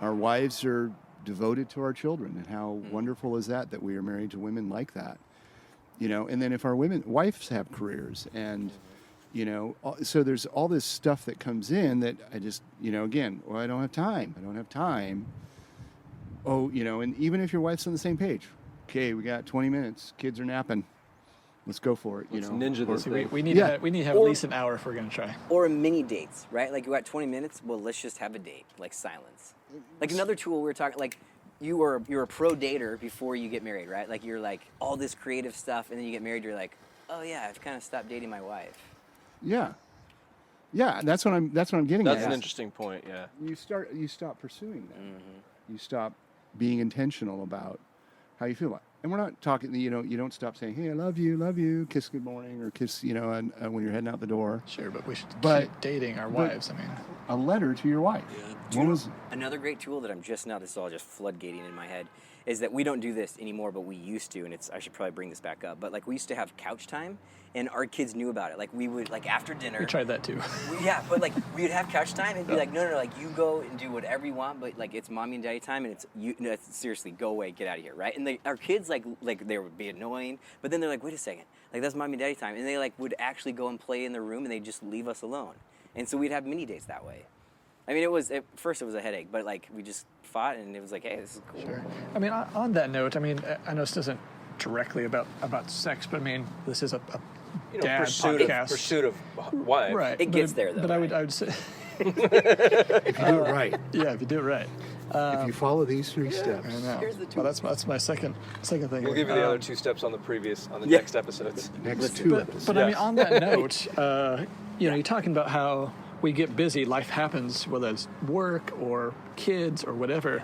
E: our wives are devoted to our children. And how wonderful is that we are married to women like that? And then if our wives have careers and, so there's all this stuff that comes in that I just, again, I don't have time. Oh, and even if your wife's on the same page, okay, we got 20 minutes, kids are napping. Let's go for it.
A: Let's ninja this
C: See,
A: thing.
C: we need to have at least an hour if we're going to try.
D: Or mini dates, right? Like, you got 20 minutes. Well, let's just have a date, like silence. Like another tool we were talking, like you're a pro dater before you get married, right? Like you're like all this creative stuff, and then you get married. You're like, oh yeah, I've kind of stopped dating my wife.
E: Yeah. That's what I'm getting at.
A: That's an interesting point. Yeah.
E: You stop pursuing that. You stop being intentional about how you feel about it. And we're not talking, you don't stop saying, hey, I love you, kiss good morning, or kiss, when you're heading out the door.
C: Sure, but we should
E: But-
C: keep dating our wives. I mean,
E: A letter to your wife.
D: Another great tool that I'm just now, this is all just floodgating in my head, is that we don't do this anymore, but we used to, and I should probably bring this back up, but like we used to have couch time, and our kids knew about it. Like we would, like after dinner.
C: We tried that too.
D: But like we would have couch time and be like, no, like you go and do whatever you want, but like it's mommy and daddy time, and it's seriously, go away, get out of here, right? And our kids like they would be annoying, but then they're like, wait a second, like that's mommy and daddy time, and they like would actually go and play in their room, and they just leave us alone, and so we'd have mini dates that way. I mean, at first it was a headache, but like we just fought, and it was like, hey, this is cool.
C: Sure. I mean, on that note, I mean, I know this isn't directly about sex, but I mean, this is a dad podcast.
B: Pursuit of wife.
C: Right.
D: It gets there, though.
C: But
D: right?
C: I would say,
F: If you do it right.
C: yeah, if you do it right.
F: If you follow these 3 steps.
C: I know.
D: Here's the
C: Well, that's my second thing.
B: We'll give you the other 2 steps on the next episodes.
F: Next 2 episodes.
C: But I mean, on that note, you're talking about how we get busy, life happens, whether it's work or kids or whatever.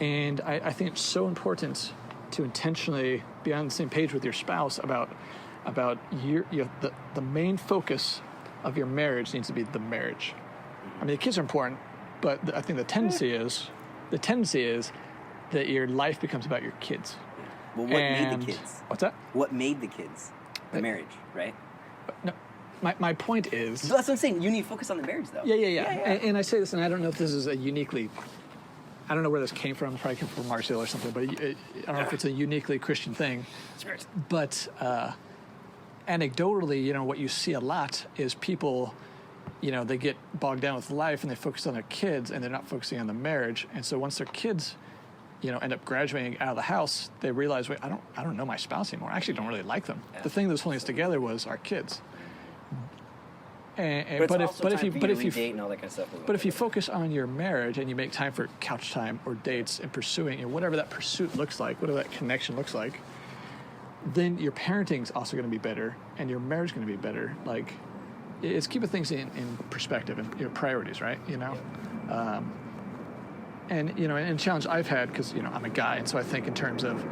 C: And I think it's so important to intentionally be on the same page with your spouse about the main focus of your marriage needs to be the marriage. I mean, the kids are important, but I think the tendency is that your life becomes about your kids.
D: Well, what made the kids?
C: What's that?
D: What made the kids? The marriage, right?
C: No, my point is.
D: So that's what I'm saying. You need to focus on the marriage, though.
C: Yeah. And I say this, and I don't know if this is I don't know where this came from. It probably came from Marcel or something, but I don't know if it's a uniquely Christian thing. But anecdotally, what you see a lot is people, they get bogged down with life and they focus on their kids and they're not focusing on the marriage. And so once their kids, end up graduating out of the house, they realize, wait, I don't know my spouse anymore. I actually don't really like them. Yeah. The thing that was holding us together was our kids. But if you focus on your marriage and you make time for couch time or dates and pursuing and whatever that pursuit looks like, whatever that connection looks like, then your parenting's also going to be better and your marriage is going to be better. Like, it's keeping things in perspective and your priorities, right? And challenge I've had because I'm a guy, and so I think in terms of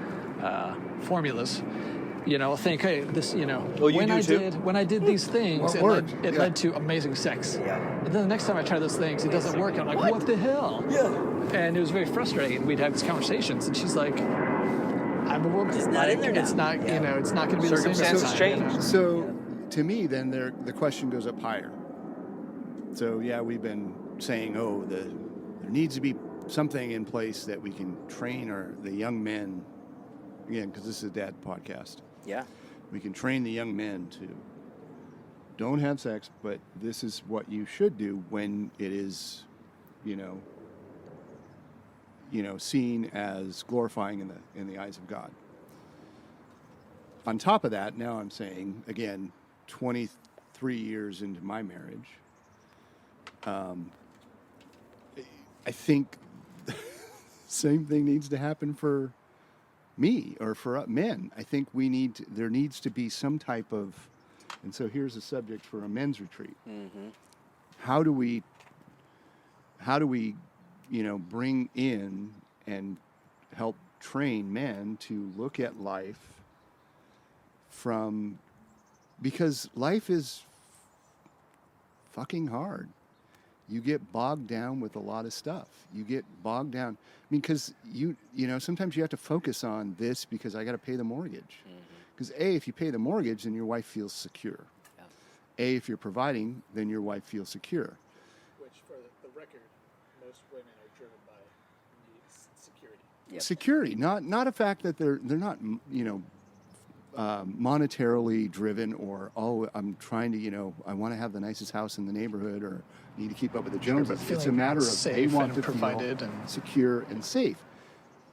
C: formulas. Think, hey, this, when I did these things, it led to amazing sex.
D: Yeah.
C: And then the next time I try those things, it doesn't work. And I'm like, what the hell?
D: Yeah.
C: And it was very frustrating. We'd have these conversations, and she's like, I'm a woman.
D: It's not in there now.
C: It's not, it's not going to be the same.
A: Circumstances change.
E: So, to me, then the question goes up higher. So, yeah, we've been saying, there needs to be something in place that we can train the young men, again, because this is a dad podcast.
D: Yeah.
E: We can train the young men to don't have sex, but this is what you should do when it is, seen as glorifying in the eyes of God. On top of that, now I'm saying, again, 23 years into my marriage, I think the same thing needs to happen for me or for men. I think there needs to be some type of, and so here's a subject for a men's retreat. Mm-hmm. How do we bring in and help train men to look at life because life is fucking hard. You get bogged down with a lot of stuff. You get bogged down. I mean, because sometimes you have to focus on this because I got to pay the mortgage. Because if you pay the mortgage, then your wife feels secure. Yeah. If you're providing, then your wife feels secure.
C: Which, for the record, most women are driven by security.
D: Yep.
E: Security, not a fact that they're not monetarily driven or I'm trying to I want to have the nicest house in the neighborhood or need to keep up with the Joneses. It's a matter of they want to feel secure and safe.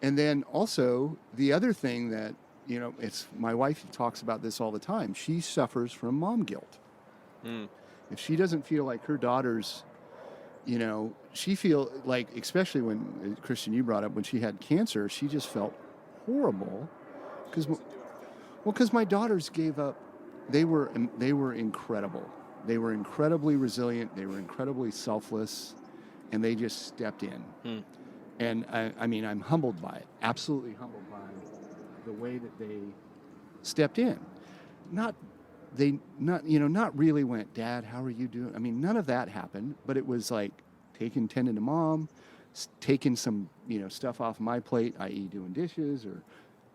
E: And then also the other thing that it's my wife talks about this all the time. She suffers from mom guilt. If she doesn't feel like her daughters, she feel like, especially when Christian, you brought up when she had cancer, she just felt horrible because my daughters gave up. They were incredible. They were incredibly resilient. They were incredibly selfless, and they just stepped in. And I mean, I'm humbled by it. Absolutely humbled by the way that they stepped in. Not really went, Dad, how are you doing? I mean, none of that happened. But it was like, tending to mom, taking some, stuff off my plate, i.e. doing dishes or,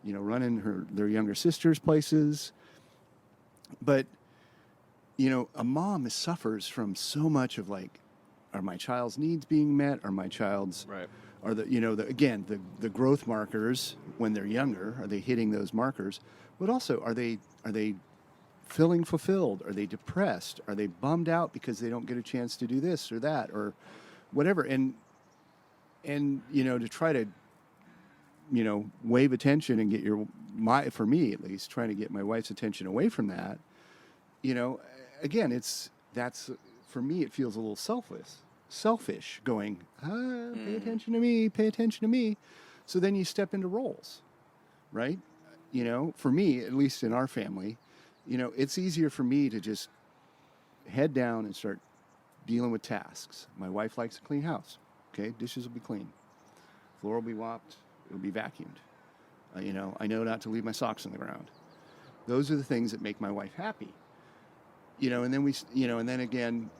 E: running their younger sister's places. But, a mom suffers from so much of like, are my child's needs being met? Are my child's,
A: Right.
E: are the growth markers when they're younger, are they hitting those markers? But also, are they feeling fulfilled? Are they depressed? Are they bummed out because they don't get a chance to do this or that or whatever? And to try to, wave attention and get for me at least, trying to get my wife's attention away from that, again, that's for me, it feels a little selfish going, pay attention to me. So then you step into roles, right? For me, at least in our family, it's easier for me to just head down and start dealing with tasks. My wife likes a clean house. Okay, dishes will be clean. Floor will be mopped. It'll be vacuumed. I know not to leave my socks on the ground. Those are the things that make my wife happy. And then again,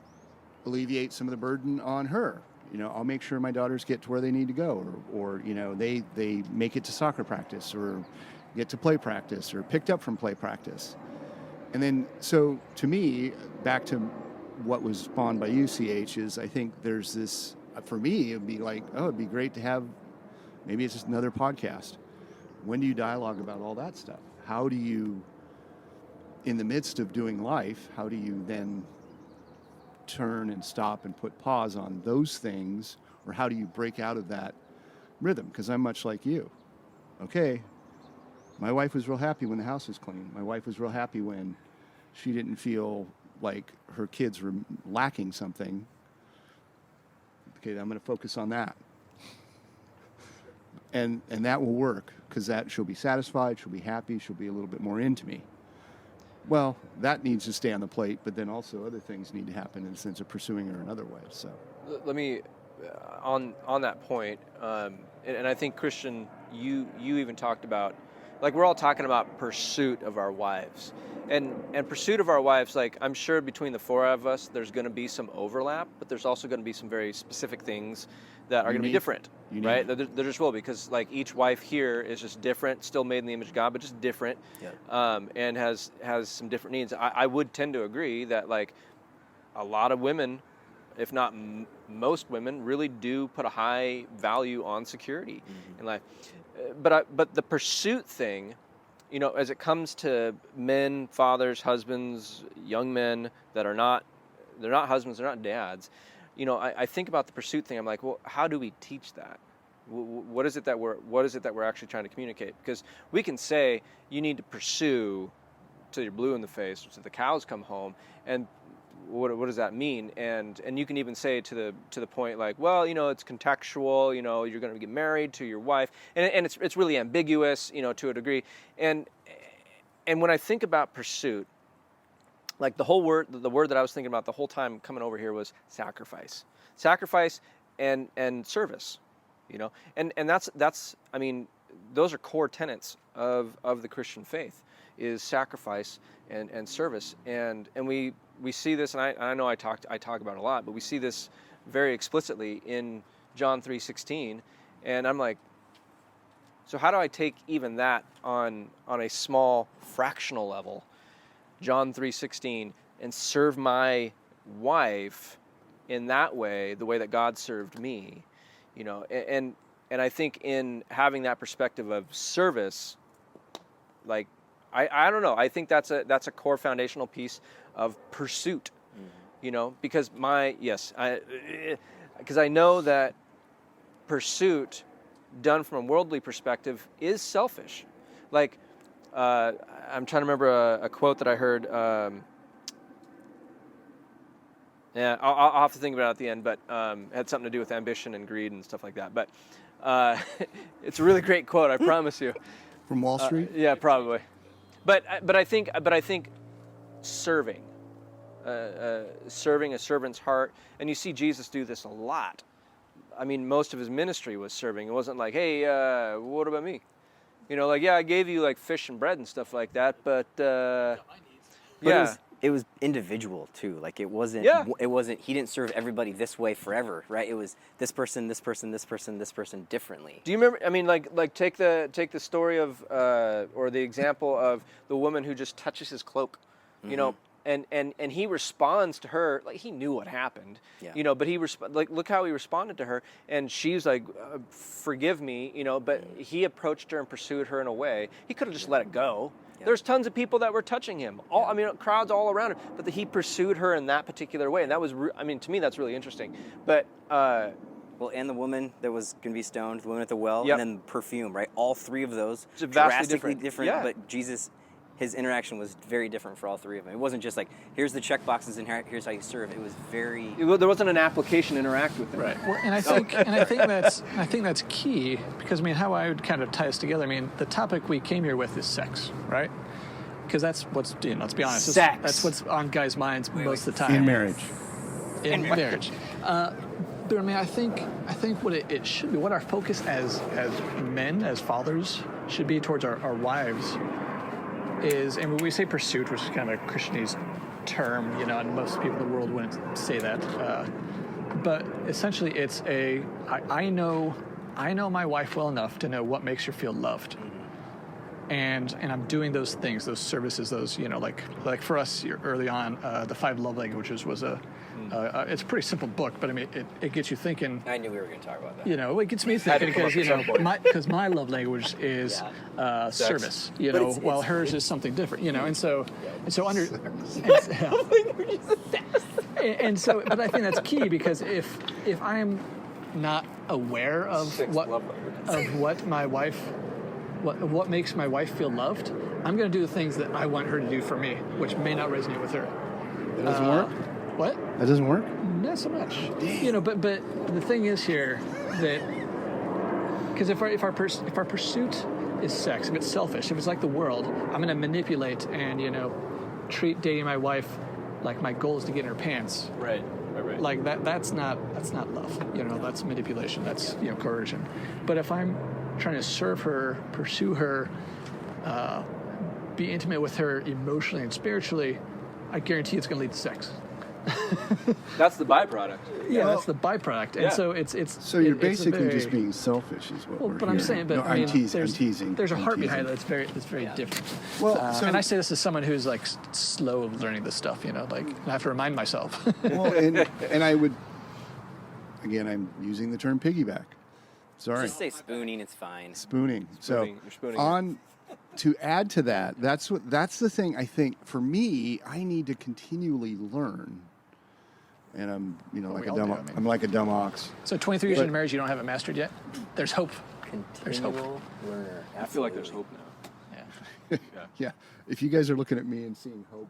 E: alleviate some of the burden on her. I'll make sure my daughters get to where they need to go, or they make it to soccer practice, or get to play practice, or picked up from play practice. And then, so to me, back to what was spawned by you, CH, is I think there's this, for me, it'd be like, it'd be great to have, maybe it's just another podcast. When do you dialogue about all that stuff? How do you, in the midst of doing life, how do you then turn and stop and put pause on those things, or how do you break out of that rhythm? Because I'm much like you. Okay, my wife was real happy when the house was clean. My wife was real happy when she didn't feel like her kids were lacking something. Okay, I'm going to focus on that. And that will work, because she'll be satisfied, she'll be happy, she'll be a little bit more into me. Well, that needs to stay on the plate, but then also other things need to happen in the sense of pursuing her in other ways. So,
A: let me, on that point, and I think, Christian, you even talked about, like, we're all talking about pursuit of our wives, and pursuit of our wives. Like, I'm sure between the four of us, there's going to be some overlap, but there's also going to be some very specific things that are going to be different, right? There just will, because like each wife here is just different, still made in the image of God, but just different, and has some different needs. I would tend to agree that like a lot of women, if not most women, really do put a high value on security in life. But the pursuit thing, as it comes to men, fathers, husbands, young men that they're not husbands, they're not dads. I think about the pursuit thing. I'm like, well, how do we teach that? What is it that we're actually trying to communicate? Because we can say you need to pursue till you're blue in the face, till the cows come home, and what does that mean? And you can even say to the point like, well, it's contextual. You're going to get married to your wife, and it's really ambiguous, to a degree. And when I think about pursuit, like the word that I was thinking about the whole time coming over here was sacrifice and service, and that's I mean, those are core tenets of the Christian faith, is sacrifice and service, and we see this, and I know I talk about it a lot, but we see this very explicitly in John 3:16, and I'm like, so how do I take even that on a small fractional level, John 3:16, and serve my wife in that way, the way that God served me, and I think in having that perspective of service, like I don't know, I think that's a core foundational piece of pursuit, because I know that pursuit done from a worldly perspective is selfish. Like, I'm trying to remember a quote that I heard. I'll have to think about it at the end, but it had something to do with ambition and greed and stuff like that. But it's a really great quote, I promise you.
E: From Wall Street?
A: Yeah, probably. But I think serving a servant's heart, and you see Jesus do this a lot. I mean, most of his ministry was serving. It wasn't like, hey, what about me? I gave you like fish and bread and stuff like that, but
D: it was individual too. Like it wasn't.
A: Yeah.
D: It wasn't. He didn't serve everybody this way forever, right? It was this person, this person, this person, this person differently.
A: Do you remember? I mean, like take the story of or the example of the woman who just touches his cloak, you know, and he responds to her like he knew what happened,
D: Yeah.
A: you know, but he like look how he responded to her, and she's like, forgive me, you know, but he approached her and pursued her in a way he could have just let it go.
D: Yeah.
A: There's tons of people that were touching him. I mean, crowds all around him, but he pursued her in that particular way, and that was, I mean, to me, that's really interesting. But
D: Well, and the woman that was going to be stoned, the woman at the well,
A: Yep.
D: and then perfume, right? All three of those
A: It's vastly
D: drastically
A: different. Yeah.
D: but Jesus, his interaction was very different for all three of them. It wasn't just like, here's the check boxes and here's how you serve. It was very...
A: there wasn't an application to interact with him.
C: Right. Well, and I think that's key, because I mean, how I would kind of tie this together. I mean, the topic we came here with is sex, right? Because that's what's, you know, let's be honest,
A: Sex.
C: that's what's on guys' minds most of the time.
E: In marriage.
C: In marriage. But I mean, I think what it should be, what our focus as men, as fathers, should be towards our wives is, and when we say pursuit, which is kind of a Christianese term, you know, and most people in the world wouldn't say that, but essentially it's I know my wife well enough to know what makes her feel loved. And I'm doing those things, those services, those, you know, like for us early on, the 5 Love Languages was it's a pretty simple book, but I mean, it gets you thinking.
D: I knew we were going to talk about that.
C: You know, it gets me thinking because, you know, my love language is service, you know, while hers is something different, you know, and so under. And so, but I think that's key, because if I'm not aware of what my wife. What makes my wife feel loved, I'm going to do the things that I want her to do for me, which may not resonate with her.
E: That doesn't work?
C: What?
E: That doesn't work?
C: Not so much. You know, but the thing is here that, because if our pursuit is sex, if it's selfish, if it's like the world, I'm going to manipulate and, you know, treat dating my wife like my goal is to get in her pants.
A: Right.
C: Like that's not love. You know, that's manipulation. That's, you know, coercion. But if I'm trying to serve her, pursue her, be intimate with her emotionally and spiritually, I guarantee it's going to lead to sex.
A: That's the byproduct.
C: Yeah, that's the byproduct. And so it's
E: So you're
C: it's a
E: basically
C: very-
E: just being selfish, is what
C: Well,
E: we're
C: but I'm
E: hearing.
C: saying, but
E: No,
C: I mean,
E: I'm teasing.
C: There's a
E: I'm
C: heart
E: teasing.
C: behind it that's very different.
E: Well, so,
C: And I say this as someone who's like slow of learning this stuff. You know, like I have to remind myself.
E: well, and I would, again, I'm using the term piggyback. Sorry.
D: Just say spooning, it's fine.
E: Spooning.
A: You're spooning.
E: On to add to that, that's the thing. I think for me, I need to continually learn. And I'm, you know, like
C: we
E: a
C: all
E: dumb.
C: do, I mean.
E: I'm like a dumb ox.
C: So 23 years
E: But-
C: into marriage, you don't have it mastered yet. There's hope. There's hope.
D: Continual learner.
A: I feel like there's hope now.
C: Yeah.
E: Yeah. If you guys are looking at me and seeing hope,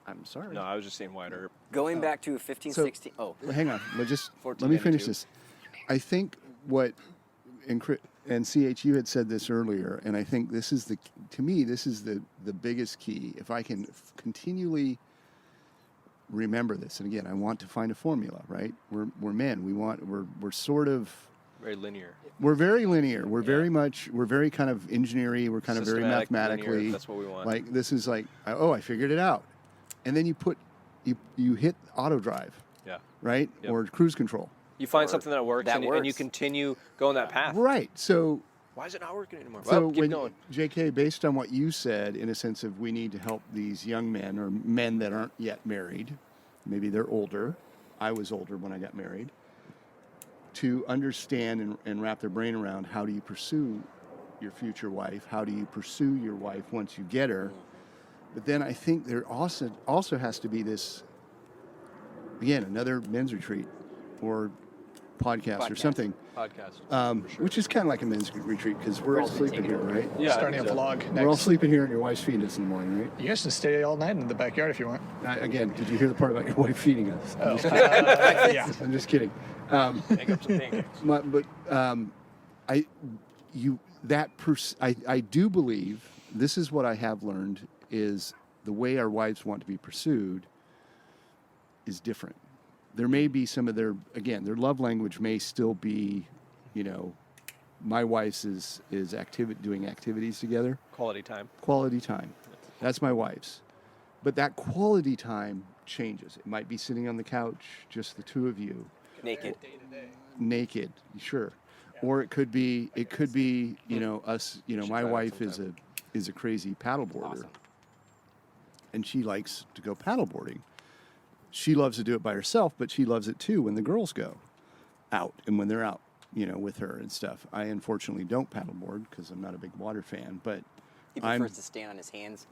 E: I'm sorry.
A: No, I was just saying wider.
D: Going back to 15,
E: So-
D: 16. Oh,
E: Well, hang on.
A: 14
E: Let me
A: and
E: finish
A: 2.
E: this. I think what and CH, you had said this earlier, and I think this is to me this is the biggest key. If I can continually remember this, and again, I want to find a formula. Right? We're men. We're sort of.
A: Very linear.
E: We're very linear. We're very kind of engineering. We're kind of very
A: Systematic,
E: mathematically.
A: linear, that's what we want.
E: Like this is like, oh, I figured it out, and then you hit auto drive,
A: Yeah.
E: right,
A: Yep.
E: or cruise control,
A: You find something that works,
D: that
A: and you
D: works.
A: continue going that path.
E: right? So,
A: Why is it not working anymore?
E: so
A: Well, keep
E: when
A: going.
E: JK, based on what you said, in a sense of we need to help these young men or men that aren't yet married, maybe they're older. I was older when I got married. To understand and wrap their brain around how do you pursue your future wife? How do you pursue your wife once you get her? But then I think there also has to be this, again, another men's retreat or podcast or something,
A: Podcast.
E: which is kind of like a men's retreat because we're all sleeping here, right?
A: Yeah.
C: Starting a vlog next.
E: We're all sleeping here and your wife's feeding us in the morning, right?
C: You guys can stay all night in the backyard if you want.
E: Again, did you hear the part about your wife feeding us?
C: Yeah.
E: I'm just kidding.
A: Make up some pancakes.
E: I do believe this is what I have learned is the way our wives want to be pursued is different. There may be some of their love language may still be, you know, my wife's is doing activities together,
A: Quality time.
E: quality time. That's my wife's. but that quality time changes. It might be sitting on the couch, just the two of you, naked, sure, or it could be us. My wife is a crazy paddleboarder,
D: Awesome.
E: and she likes to go paddleboarding. She loves to do it by herself, but she loves it too when the girls go out and when they're out, with her and stuff. I unfortunately don't paddleboard because I'm not a big water fan, but
D: He prefers to stand on his hands,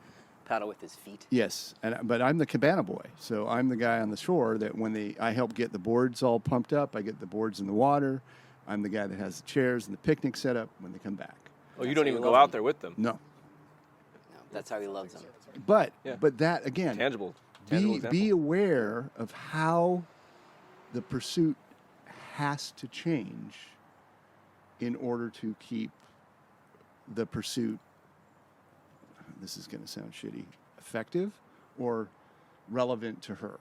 D: paddle with his feet.
E: yes, but I'm the cabana boy, so I'm the guy on the shore that I help get the boards all pumped up. I get the boards in the water. I'm the guy that has the chairs and the picnic set up when they come back.
A: Oh, you
D: That's
A: don't
D: why
A: even
D: we
A: go
D: love
A: out
D: him.
A: there with them.
E: No,
D: No, that's how he loves them.
E: but
A: Yeah.
E: that again,
A: Tangible
E: be
A: example.
E: aware of how the pursuit has to change in order to keep the pursuit, this is going to sound shitty, effective or relevant to her.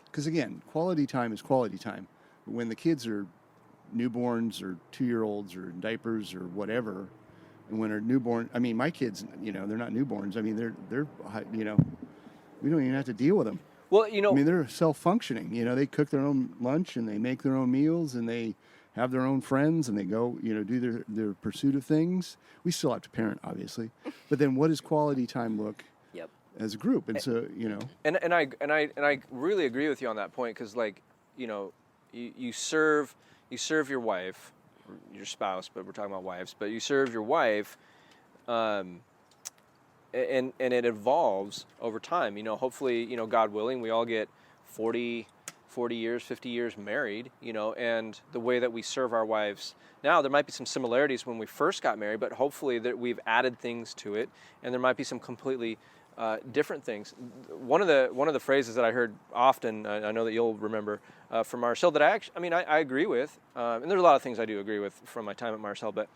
E: Because again, quality time is quality time. But when the kids are newborns or 2-year-olds or in diapers or whatever, and when they're newborn, I mean, my kids, they're not newborns. I mean, they're we don't even have to deal with them.
A: Well,
E: I mean, they're self-functioning. They cook their own lunch and they make their own meals and they have their own friends and they go, do their pursuit of things. We still have to parent, obviously. But then what does quality time look
D: Yep.
E: as a group? And so,
A: And I really agree with you on that point because you serve your wife, your spouse, but we're talking about wives. But you serve your wife, and it evolves over time. Hopefully, God willing, we all get 40 years, 50 years married. And the way that we serve our wives now, there might be some similarities when we first got married, but hopefully that we've added things to it, and there might be some completely different things. One of the phrases that I heard often, I know that you'll remember from Marcel, that I agree with, and there's a lot of things I do agree with from my time at Marcel, but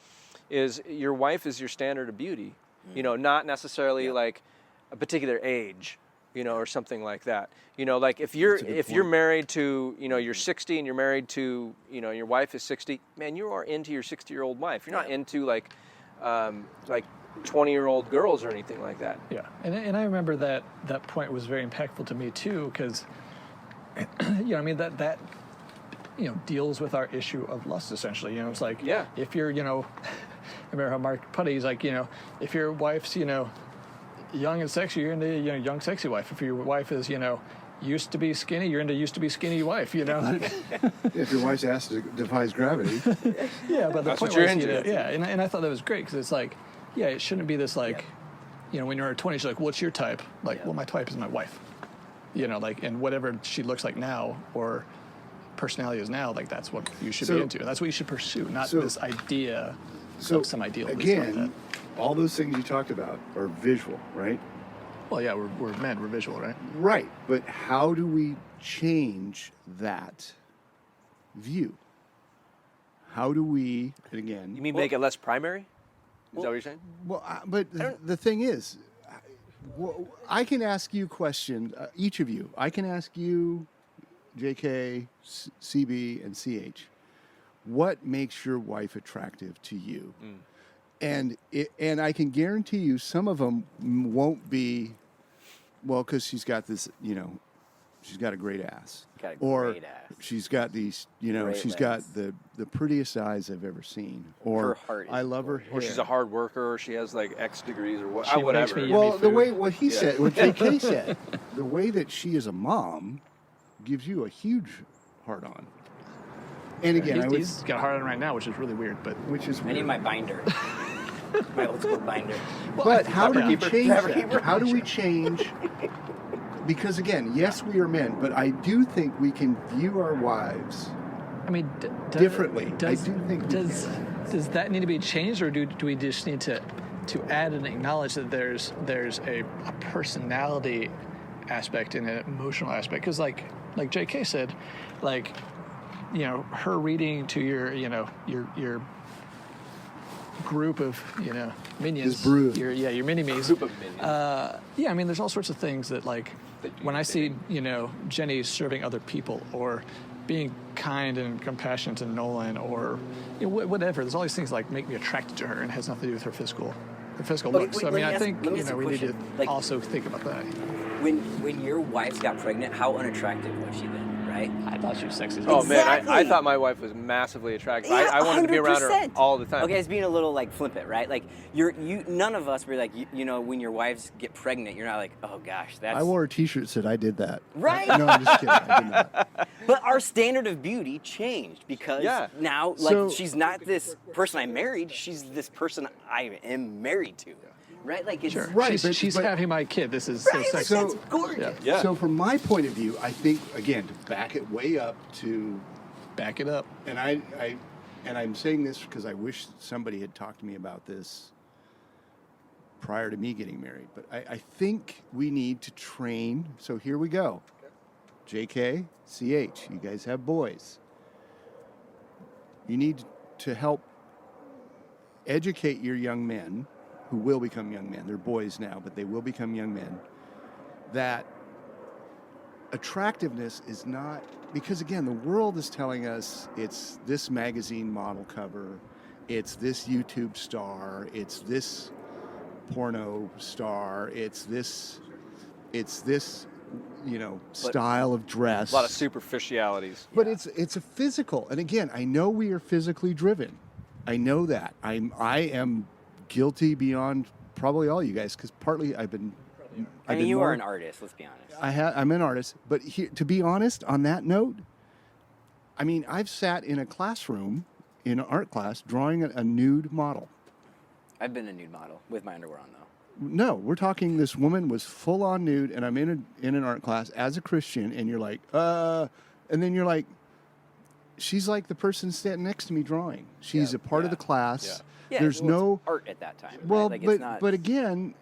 A: is your wife is your standard of beauty. Not necessarily like a particular age, or something like that. Like if you're married to, you're 60 and you're married to, your wife is 60, man, you are into your 60-year-old wife. You're not into like 20-year-old girls or anything like that.
C: Yeah, and I remember that point was very impactful to me too, because that deals with our issue of lust essentially. It's like, if you're I remember how Mark put it. He's like, if your wife's young and sexy, you're into young sexy wife. If your wife is used to be skinny, you're into used to be skinny wife.
E: if your wife's ass defies gravity.
C: Yeah, but the
A: That's
C: point
A: what you're
C: was,
A: into.
C: and I thought that was great because it's like, it shouldn't be this like, when you're in her 20s, you're like, what's your type? Like, well, my type is my wife. And whatever she looks like now or personality is now, like that's what you should be into. That's what you should pursue, not this idea of some ideal.
E: Again, all those things you talked about are visual, right?
C: Well, yeah, we're men, we're visual, right?
E: Right, but how do we change that view? How do we, and again...
A: You mean make it less primary? Is that what you're saying?
E: Well, but the thing is, I can ask you questions, each of you. I can ask you, JK, CB, and CH, what makes your wife attractive to you? And I can guarantee you some of them won't be, well, because she's got this, she's got a great ass. She's got these,
D: Great
E: she's
D: legs.
E: got the prettiest eyes I've ever seen. Or
D: Her heart is
E: I love her hair.
A: Or she's a hard worker, or she has like X degrees, or
C: She makes
A: whatever.
C: me-
E: Well, the
C: food.
E: way what he said, what JK said, the way that she is a mom gives you a huge hard on. And again,
C: He's got a hard on right now, which is really weird, but
E: which is
D: I
E: weird.
D: need my binder. My old school binder.
E: But how do we change
D: Trevor
E: that?
D: Keeper.
E: How do we change? Because again, yes, we are men, but I do think we can view our wives
C: I mean,
E: differently.
C: Does,
E: I do think we
C: does that need to be changed, or do we just need to add and acknowledge that there's a personality aspect and an emotional aspect? Because like JK said, like, her reading to your group of minions,
E: His brood.
C: your mini-me's.
A: Group of minions.
C: I mean, there's all sorts of things that, like, when I see, Jenny serving other people or being kind and compassionate to Nolan or whatever, there's all these things like make me attracted to her and it has nothing to do with her physical the physical
D: Okay,
C: looks.
D: wait,
C: So I
D: let
C: mean,
D: me
C: I
D: ask-
C: think
D: let me ask a
C: we need to
D: question. Like-
C: also think about that.
D: When your wife got pregnant, how unattractive was she then? Right?
C: I thought she was sexy.
A: Oh man, I
D: Exactly.
A: thought my wife was massively attractive.
D: Yeah,
A: I wanted to be around her
D: 100%.
A: all the time.
D: Okay, it's being a little like flippant, right? Like none of us were like, you know, when your wives get pregnant, you're not like, oh gosh, that's.
E: I wore a T-shirt that said I did that.
D: Right?
E: No, I'm just kidding. I did not.
D: But our standard of beauty changed because
A: Yeah.
D: now, like,
E: So-
D: she's not this person I married. She's this person I am married to, right? Like, it's
C: Sure.
E: Right,
C: She's
E: but-
C: having my kid. This is so
D: right. Like,
C: sexy.
D: that's gorgeous.
A: Yeah.
E: So from my point of view, I think again to back it way up to,
C: Back it up.
E: and I'm saying this because I wish somebody had talked to me about this prior to me getting married. But I think we need to train. So here we go. JK, CH, you guys have boys. You need to help educate your young men who will become young men. They're boys now, but they will become young men. That attractiveness is not, because again, the world is telling us it's this magazine model cover, it's this YouTube star, it's this porno star, it's this, style of dress.
A: A lot of superficialities.
E: But it's a physical, and again, I know we are physically driven. I know that. I am guilty beyond probably all you guys, because partly I've been.
D: I mean, you are an artist, let's be honest.
E: I'm an artist, but here, to be honest, on that note, I mean, I've sat in a classroom, in an art class, drawing a nude model.
D: I've been a nude model with my underwear on, though.
E: No, we're talking. This woman was full on nude, and I'm in an art class as a Christian, and you're like, and then you're like, she's like the person standing next to me drawing. She's a part of the class.
D: Yeah,
E: There's
D: well,
E: no
D: it's art at that time.
E: Well,
D: right? Like, it's not,
E: but again,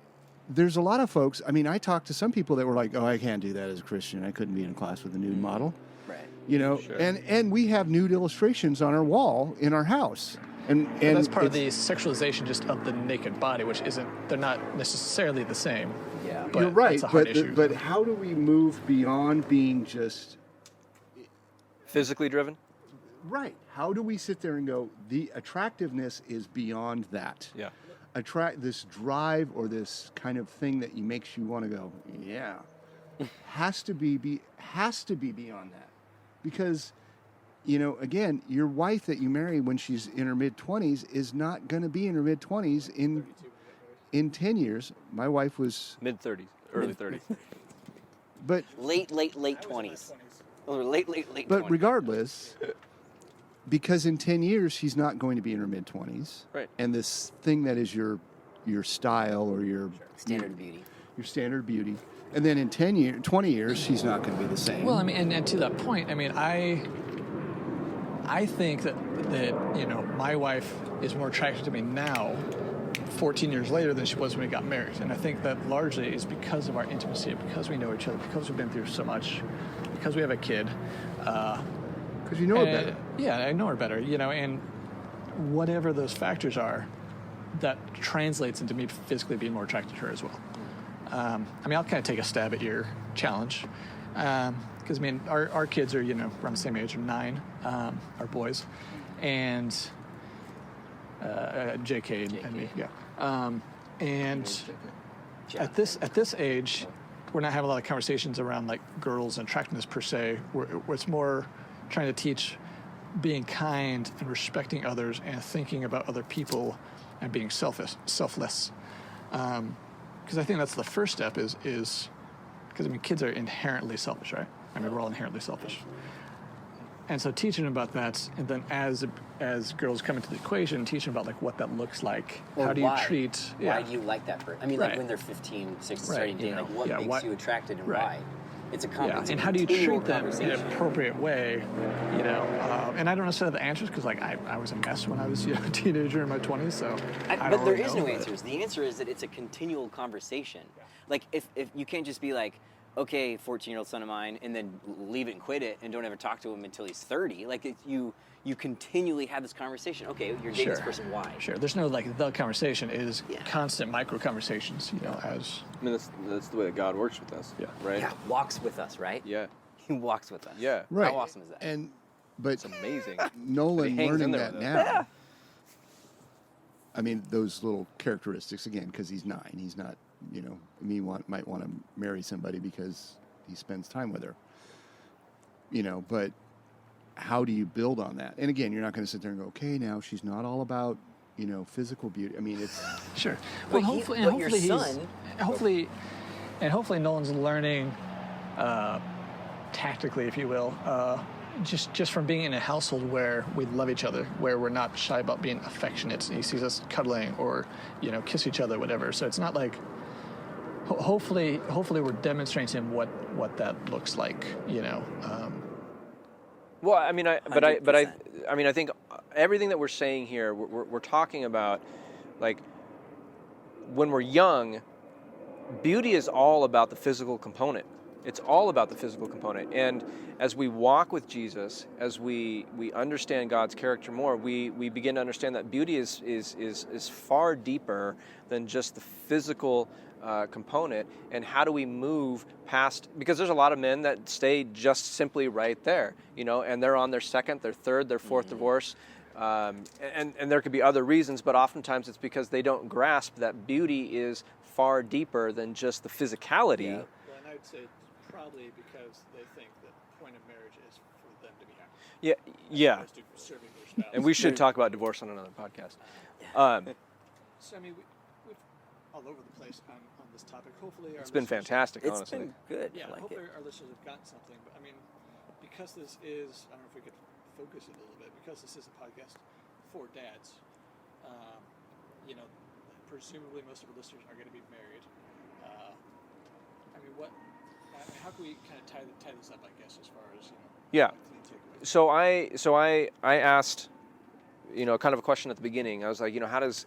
E: there's a lot of folks. I mean, I talked to some people that were like, "Oh, I can't do that as a Christian. I couldn't be in a class with a nude model."
D: right.
E: You know,
A: Sure.
E: and we have nude illustrations on our wall in our house, and
C: that's part of the
E: it's-
C: sexualization just of the naked body, which they're not necessarily the same.
D: Yeah.
C: But
E: You're right,
C: it's a hard issue.
E: but how do we move beyond being just
A: Physically driven.
E: right? How do we sit there and go, the attractiveness is beyond that?
A: Yeah.
E: This drive or this kind of thing that makes you want to go, yeah, has to be beyond that, because again, your wife that you marry when she's in her mid-20s is not going to be in her mid-20s in 10 years. My wife was,
A: Mid 30s, early 30s.
E: but
D: Late 20s. Or late 20s.
E: But regardless, because in 10 years, she's not going to be in her mid-20s.
A: Right.
E: And this thing that is your style or your
D: Standard beauty.
E: your standard beauty. And then in 20 years, she's not going to be the same.
C: Well, I mean, and to that point, I mean, I think that my wife is more attracted to me now, 14 years later, than she was when we got married. And I think that largely is because of our intimacy, because we know each other, because we've been through so much, because we have a kid.
E: Because you know her better.
C: Yeah, I know her better, and whatever those factors are, that translates into me physically being more attracted to her as well. I mean, I'll kind of take a stab at your challenge. Because, I mean, our kids are, around the same age, 9, our boys. And JK and me, yeah. And at this age, we're not having a lot of conversations around, like, girls and attractiveness per se. It's more trying to teach being kind and respecting others and thinking about other people and being selfless. Because I think that's the first step is because, I mean, kids are inherently selfish, right? I mean, we're all inherently selfish. And so teaching them about that, and then as girls come into the equation, teaching about, like, what that looks like.
D: Or
C: how do
D: why?
C: you treat...
D: Why do you like that person? I mean, like,
C: Right.
D: when they're 15, 16,
C: Right,
D: starting dating, like, what makes
C: why-
D: you attracted and
C: right.
D: why? It's a
C: Yeah,
D: conversation.
C: and how do you treat them in an appropriate way, And I don't necessarily have the answers because, like, I was a mess when I was a teenager in my 20s, so I
D: But
C: don't
D: there
C: really
D: is
C: know,
D: no
C: but-
D: answers. The answer is that it's a continual conversation. Like, if you can't just be like, okay, 14-year-old son of mine, and then leave it and quit it and don't ever talk to him until he's 30. Like, you continually have this conversation. Okay, you're dating this person, why?
C: Sure. There's no, like, the conversation. It is
D: Yeah.
C: constant micro conversations, as...
A: I mean, that's the way that God works with us.
C: Yeah.
A: Right.
D: Yeah, walks with us, right?
A: Yeah.
D: He walks with us.
A: Yeah.
E: Right.
D: How awesome is that?
E: But
A: It's amazing.
E: Nolan
A: He hangs in
E: learning
A: there
E: that
A: with
E: now. I mean, those little characteristics, again, because he's 9. He's not, might want to marry somebody because he spends time with her. But how do you build on that? And again, you're not going to sit there and go, okay, now she's not all about, physical beauty. I mean, it's...
C: Sure.
D: But
C: Well,
D: hopefully
C: hopefully Nolan's learning tactically, if you will, just from being in a household where we love each other, where we're not shy about being affectionate. He sees us cuddling or, kiss each other, whatever. So it's not like, hopefully we're demonstrating to him what that looks like,
A: Well, I mean, I think everything that we're saying here, we're talking about, like, when we're young, beauty is all about the physical component. It's all about the physical component. And as we walk with Jesus, as we understand God's character more, we begin to understand that beauty is far deeper than just the physical component. And how do we move past, because there's a lot of men that stay just simply right there, and they're on their second, their third, their fourth divorce. And there could be other reasons, but oftentimes it's because they don't grasp that beauty is far deeper than just the physicality.
C: Well, and I would say it's probably because they think that the point of marriage is for them to be happy.
A: Yeah.
C: As opposed to serving their spouse.
A: And we should talk about divorce on another podcast.
C: So, I mean, we've all over the place on this topic. Hopefully our
A: It's been
C: listeners-
A: fantastic,
D: It's
A: honestly.
D: been good.
C: Yeah,
D: I like
C: hopefully
D: it.
C: our listeners have gotten something. But, I mean, because this is, I don't know if we could focus it a little bit, because this is a podcast for dads, presumably most of our listeners are going to be married. I mean, how can we kind of tie this up, I guess, as far as,
A: Yeah.
C: clean takeaways?
A: So I asked, kind of a question at the beginning. I was like, how does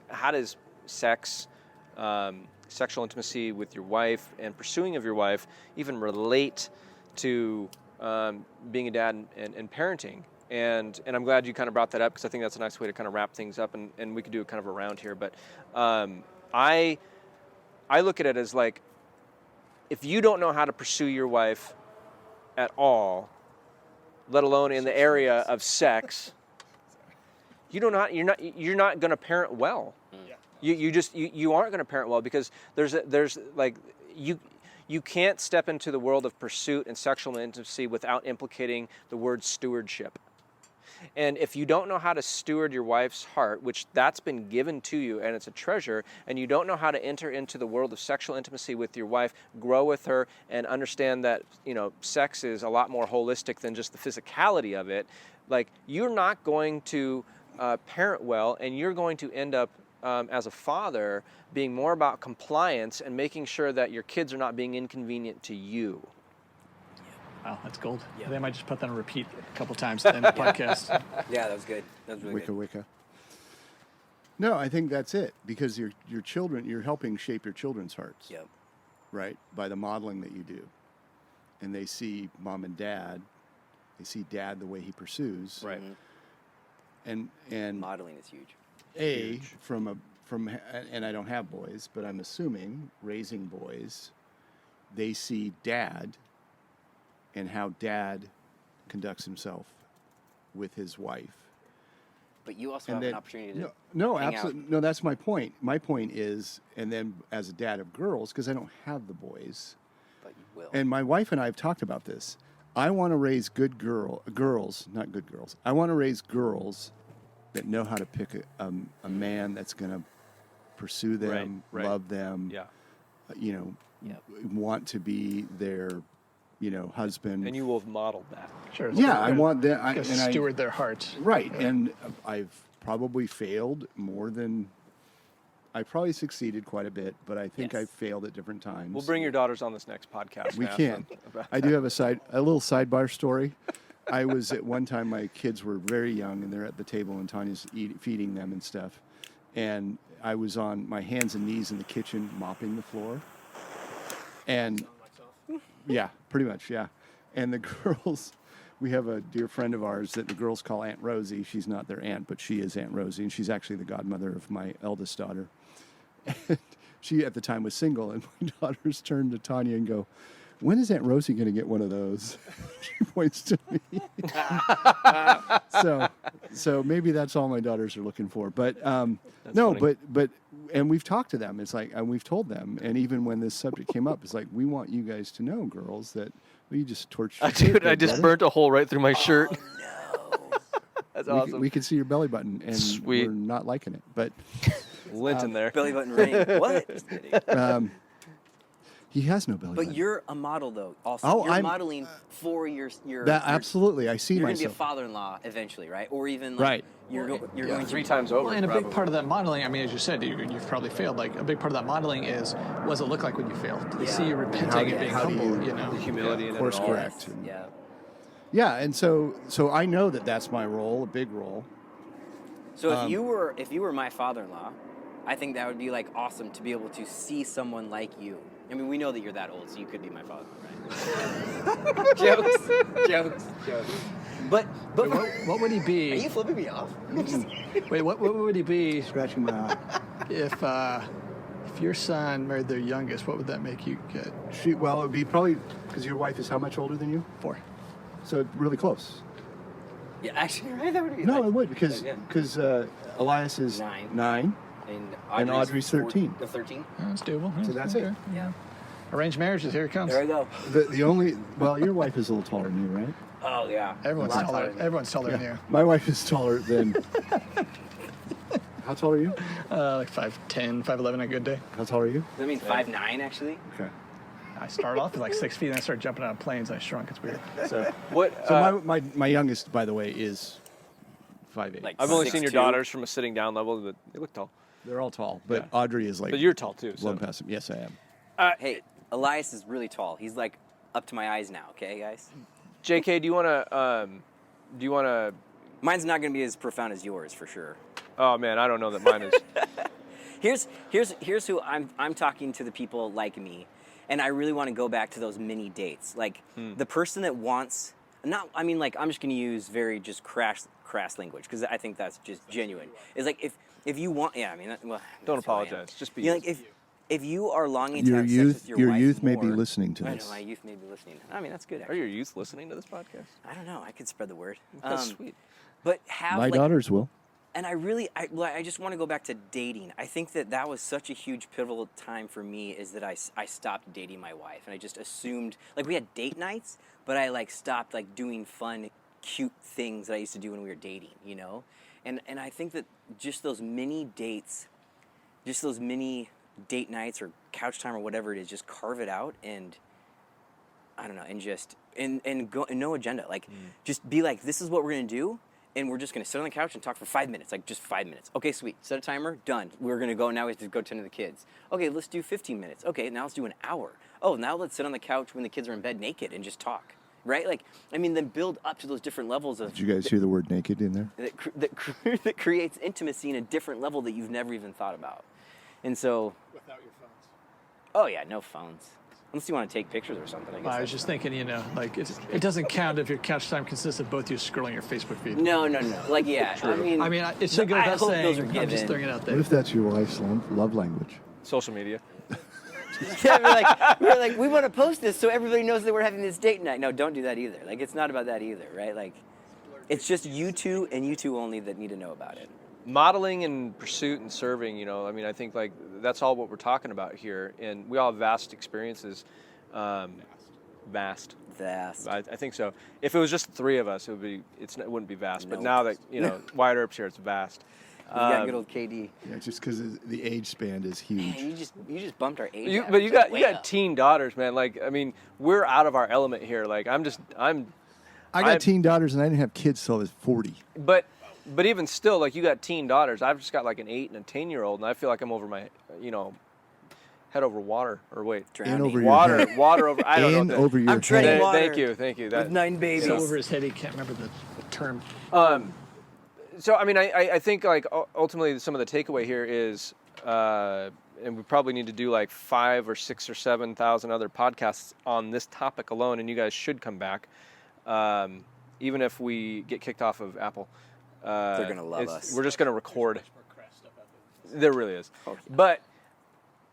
A: sex, sexual intimacy with your wife and pursuing of your wife even relate to being a dad and parenting? And I'm glad you kind of brought that up, because I think that's a nice way to kind of wrap things up, and we could do it kind of around here. But I look at it as like, if you don't know how to pursue your wife at all, let alone in the area of sex, you're not going to parent well. You aren't going to parent well, because there's like you can't step into the world of pursuit and sexual intimacy without implicating the word stewardship. And if you don't know how to steward your wife's heart, which that's been given to you and it's a treasure, and you don't know how to enter into the world of sexual intimacy with your wife, grow with her, and understand that, sex is a lot more holistic than just the physicality of it, like, you're not going to parent well, and you're going to end up as a father being more about compliance and making sure that your kids are not being inconvenient to you.
C: Wow, that's gold.
D: Yeah.
C: They might just put that on repeat a couple times in the podcast.
D: Yeah, that was good. That was really
E: Wicca,
D: good.
E: wicca. No, I think that's it, because your children, you're helping shape your children's hearts.
D: Yep.
E: Right? By the modeling that you do. And they see mom and dad, they see dad the way he pursues.
A: Right.
E: And
D: Modeling is huge.
E: and I don't have boys, but I'm assuming raising boys, they see dad and how dad conducts himself with his wife.
D: But you also have an opportunity to
E: no,
D: hang
E: absolutely.
D: out.
E: No, that's my point. My point is, and then as a dad of girls, because I don't have the boys,
D: But you will.
E: and my wife and I have talked about this. I want to raise girls, not good girls. I want to raise girls that know how to pick a man that's going to pursue them,
A: Right.
E: love them, want to be their, husband.
A: And you will have modeled that.
C: Sure.
E: Yeah, I want that.
C: to steward their hearts.
E: Right, and I've probably failed more than... I probably succeeded quite a bit, but I think
D: Yes.
E: I've failed at different times.
A: We'll bring your daughters on this next podcast.
E: We
A: and ask
E: can.
A: them about
E: I do have a little sidebar story. I was at one time, my kids were very young, and they're at the table, and Tanya's feeding them and stuff. And I was on my hands and knees in the kitchen mopping the floor. And yeah, pretty much, yeah. And the girls, we have a dear friend of ours that the girls call Aunt Rosie. She's not their aunt, but she is Aunt Rosie, and she's actually the godmother of my eldest daughter. And she, at the time, was single, and my daughters turned to Tanya and go, "When is Aunt Rosie going to get one of those?" She points to me. So, So maybe that's all my daughters are looking for. But no,
A: funny.
E: but and we've talked to them. It's like, and we've told them, and even when this subject came up, it's like, we want you guys to know, girls, that you just torched. your
G: Dude,
E: kid,
G: I just
E: brother.
G: burnt a hole right through my shirt. That's
E: We,
G: awesome.
E: we can see your belly button, and
G: Sweet.
E: we're not liking it. But
A: Lint in there.
D: Belly button ring. What? Just kidding.
E: he has no belly
D: But
E: button.
D: you're a model though. Also,
E: Oh,
D: you're
E: I'm-
D: modeling for your.
E: That absolutely, I see
D: You're going to be a
E: myself.
D: father-in-law eventually, right? Or even like
E: Right.
D: You're going to
A: 3 times over.
C: Well, and a big
A: probably.
C: part of that modeling, I mean, as you said, you've probably failed. Like a big part of that modeling is, what does it look like when you fail? Do they see you repenting and being
E: how do
C: humble?
E: you-
C: You know,
A: The humility in it
E: Course
A: all.
E: correct.
D: Yeah.
E: Yeah, and so I know that that's my role, a big role.
D: So if you were my father-in-law, I think that would be like awesome to be able to see someone like you. I mean, we know that you're that old, so you could be my father, right? jokes. But
C: what would he
D: are
C: be?
D: you flipping me off?
C: Wait, what would he be
F: Scratching my eye.
C: if your son married their youngest? What would that make you get?
E: Well, it would be probably because your wife is how much older than you?
C: 4.
E: So really close.
D: Yeah, actually, right? That would be
E: No,
D: like,
E: it would because
D: yeah.
E: Elias is
D: 9.
E: 9.
D: And
E: Audrey's 13.
D: 13.
C: Oh, that's doable.
E: So that's it.
D: Yeah.
C: Arranged marriages. Here it comes.
D: There I go.
E: The only your wife is a little taller than you, right?
D: Oh yeah.
C: Everyone's
D: A lot
C: taller.
D: than me.
C: Everyone's taller than you.
E: My wife is taller than. How tall are you?
C: Like 5'10", 5'11" a good day.
E: How tall are you?
D: Does that mean 5'9" actually?
E: Okay.
C: I started off at like 6 feet, and I started jumping out of planes. I shrunk. It's weird.
E: So,
A: What?
E: my youngest, by the way, is 5'8".
D: Like
A: I've only seen your
D: 6'2".
A: daughters from a sitting down level, but they look tall.
E: They're all tall, but
A: Yeah.
E: Audrey is like.
A: But you're tall too.
E: One
A: So.
E: past him. Yes, I am.
D: Hey, Elias is really tall. He's like up to my eyes now. Okay, guys.
A: JK, do you want to?
D: Mine's not going to be as profound as yours for sure.
A: Oh man, I don't know that mine is.
D: Here's who I'm talking to the people like me, and I really want to go back to those mini dates. Like the person that wants I'm just going to use very just crass language because I think that's just genuine. It's like if you want, yeah, I mean, well,
A: Don't
D: that's who I am.
A: apologize. Just be.
D: You know, like if you are longing to
E: Your
D: have sex
E: youth,
D: with your
E: your
D: wife
E: youth may be
D: more-
E: listening to
D: I know
E: this.
D: my youth may be listening. I mean, that's good.
A: Are
D: Actually.
A: your youth listening to this podcast?
D: I don't know. I could spread the word.
A: That's sweet.
D: But have
E: My
D: like,
E: daughters will.
D: and I just want to go back to dating. I think that was such a huge pivotal time for me is that I stopped dating my wife. And I just assumed, like we had date nights, but I like stopped like doing fun, cute things that I used to do when we were dating, you know? And I think that just those mini dates, just those mini date nights or couch time or whatever it is, just carve it out and I don't know, and just, and go, and no agenda. Like, just be like, this is what we're going to do. And we're just going to sit on the couch and talk for 5 minutes, like just 5 minutes. Okay, sweet. Set a timer. Done. We're going to go. Now we have to go tend to the kids. Okay, let's do 15 minutes. Okay, now let's do an hour. Oh, now let's sit on the couch when the kids are in bed naked and just talk. Right? Like, I mean, then build up to those different levels of
E: Did you guys hear the word naked in there?
D: that creates intimacy in a different level that you've never even thought about. And so,
C: Without your phones.
D: oh yeah, no phones. Unless you want to take pictures or something. I guess
C: I was
D: that's
C: just
D: fine.
C: thinking, you know, like it doesn't count if your couch time consists of both you scrolling your Facebook feed.
D: No. Like, yeah.
C: I mean, it should go
D: I
C: without
D: hope
C: saying.
D: those are
C: I'm just
D: given.
C: throwing it out
E: What
C: there.
E: if that's your wife's love language?
A: Social media.
D: Yeah, we're like, we want to post this so everybody knows that we're having this date night. No, don't do that either. Like, it's not about that either, right? Like, it's just you two and you two only that need to know about it.
A: Modeling and pursuit and serving, you know, I mean, I think like that's all what we're talking about here. And we all have vast experiences. Vast. I think so. If it was just the three of us, it wouldn't be vast. But
D: Nope.
A: now that, you know, Wyatt Earp's here, it's vast.
D: We got good old KD.
E: Yeah, just because the age span is
D: Man,
E: huge.
D: you just bumped our age.
A: But you got
D: way up.
A: teen daughters, man. Like, I mean, we're out of our element here. Like,
E: I got
A: I'm-
E: teen daughters, and I didn't have kids till I was 40.
A: But even still, like, you got teen daughters. I've just got like an 8 and a 10-year-old, and I feel like I'm over my, you know, head over water. Or wait,
D: Drowning.
E: over your
A: water,
E: head.
A: water over. I don't
E: In
A: know.
E: over your
D: I'm treading
E: head.
D: water.
A: Thank you.
D: With 9 babies.
C: So over his head, he can't remember the term.
A: So I mean, I think like ultimately some of the takeaway here is, and we probably need to do like 5 or 6 or 7,000 other podcasts on this topic alone, and you guys should come back, even if we get kicked off of Apple.
D: They're gonna love us.
A: We're just gonna record. There really is, but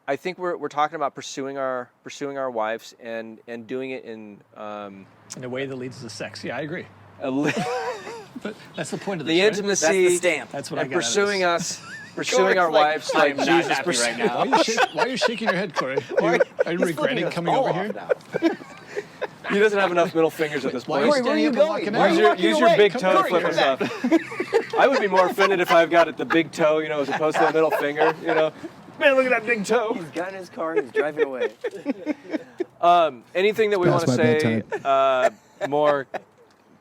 A: I think we're talking about pursuing our wives and doing it in
C: In a way that leads to sex. Yeah, I agree. But that's the point of
A: the
C: this, right?
A: intimacy,
D: That's the stamp.
C: That's what I
A: and
C: got out of
A: pursuing
C: this.
A: us, pursuing our wives like
D: I'm not
A: Jesus
D: happy
A: pursued.
D: right now.
C: Why are you shaking your head, Corey? Are you
D: He's
C: regretting
D: flipping us
C: coming
D: all
C: over
D: off
C: here?
D: now.
A: He doesn't have enough middle fingers at this
C: Why
A: point.
C: are you
D: Corey, where are
C: standing
D: you
C: up and
D: going?
C: walking
D: Why are
C: out?
D: you walking
A: Use your
D: away?
A: big
D: Come
A: toe to
D: Corey,
A: flip
D: you're
A: us
D: back.
A: off. I would be more offended if I've got it the big toe, as opposed to the middle finger, Man, look at that big toe.
D: He's got in his car and he's driving away.
A: Anything that we want
E: Past
A: to
E: my
A: say more,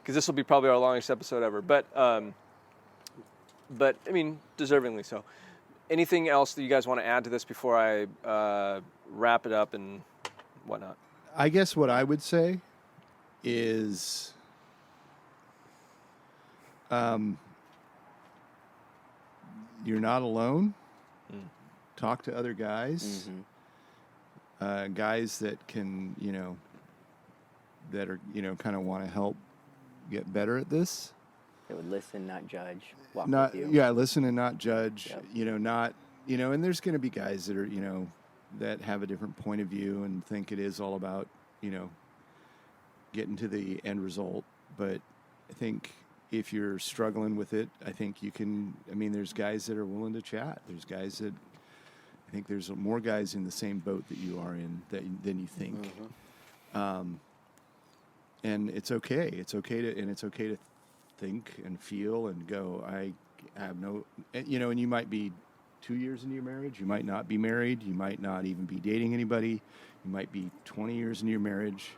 A: because this will be probably our longest episode ever, but I mean, deservingly so. Anything else that you guys want to add to this before I wrap it up and whatnot?
E: I guess what I would say is you're not alone. Talk to other guys, guys that can, that are, kind of want to help get better at this.
D: They would listen, not judge. Walk
E: Not,
D: with you.
E: yeah, listen and not judge.
D: Yep.
E: Not, and there's going to be guys that are, that have a different point of view and think it is all about, getting to the end result. But I think if you're struggling with it, I think you can. I mean, there's guys that are willing to chat. There's guys that. I think there's more guys in the same boat that you are in than you think. And it's okay. It's okay to think and feel and go. I have no, and you might be 2 years into your marriage. You might not be married. You might not even be dating anybody. You might be 20 years into your marriage,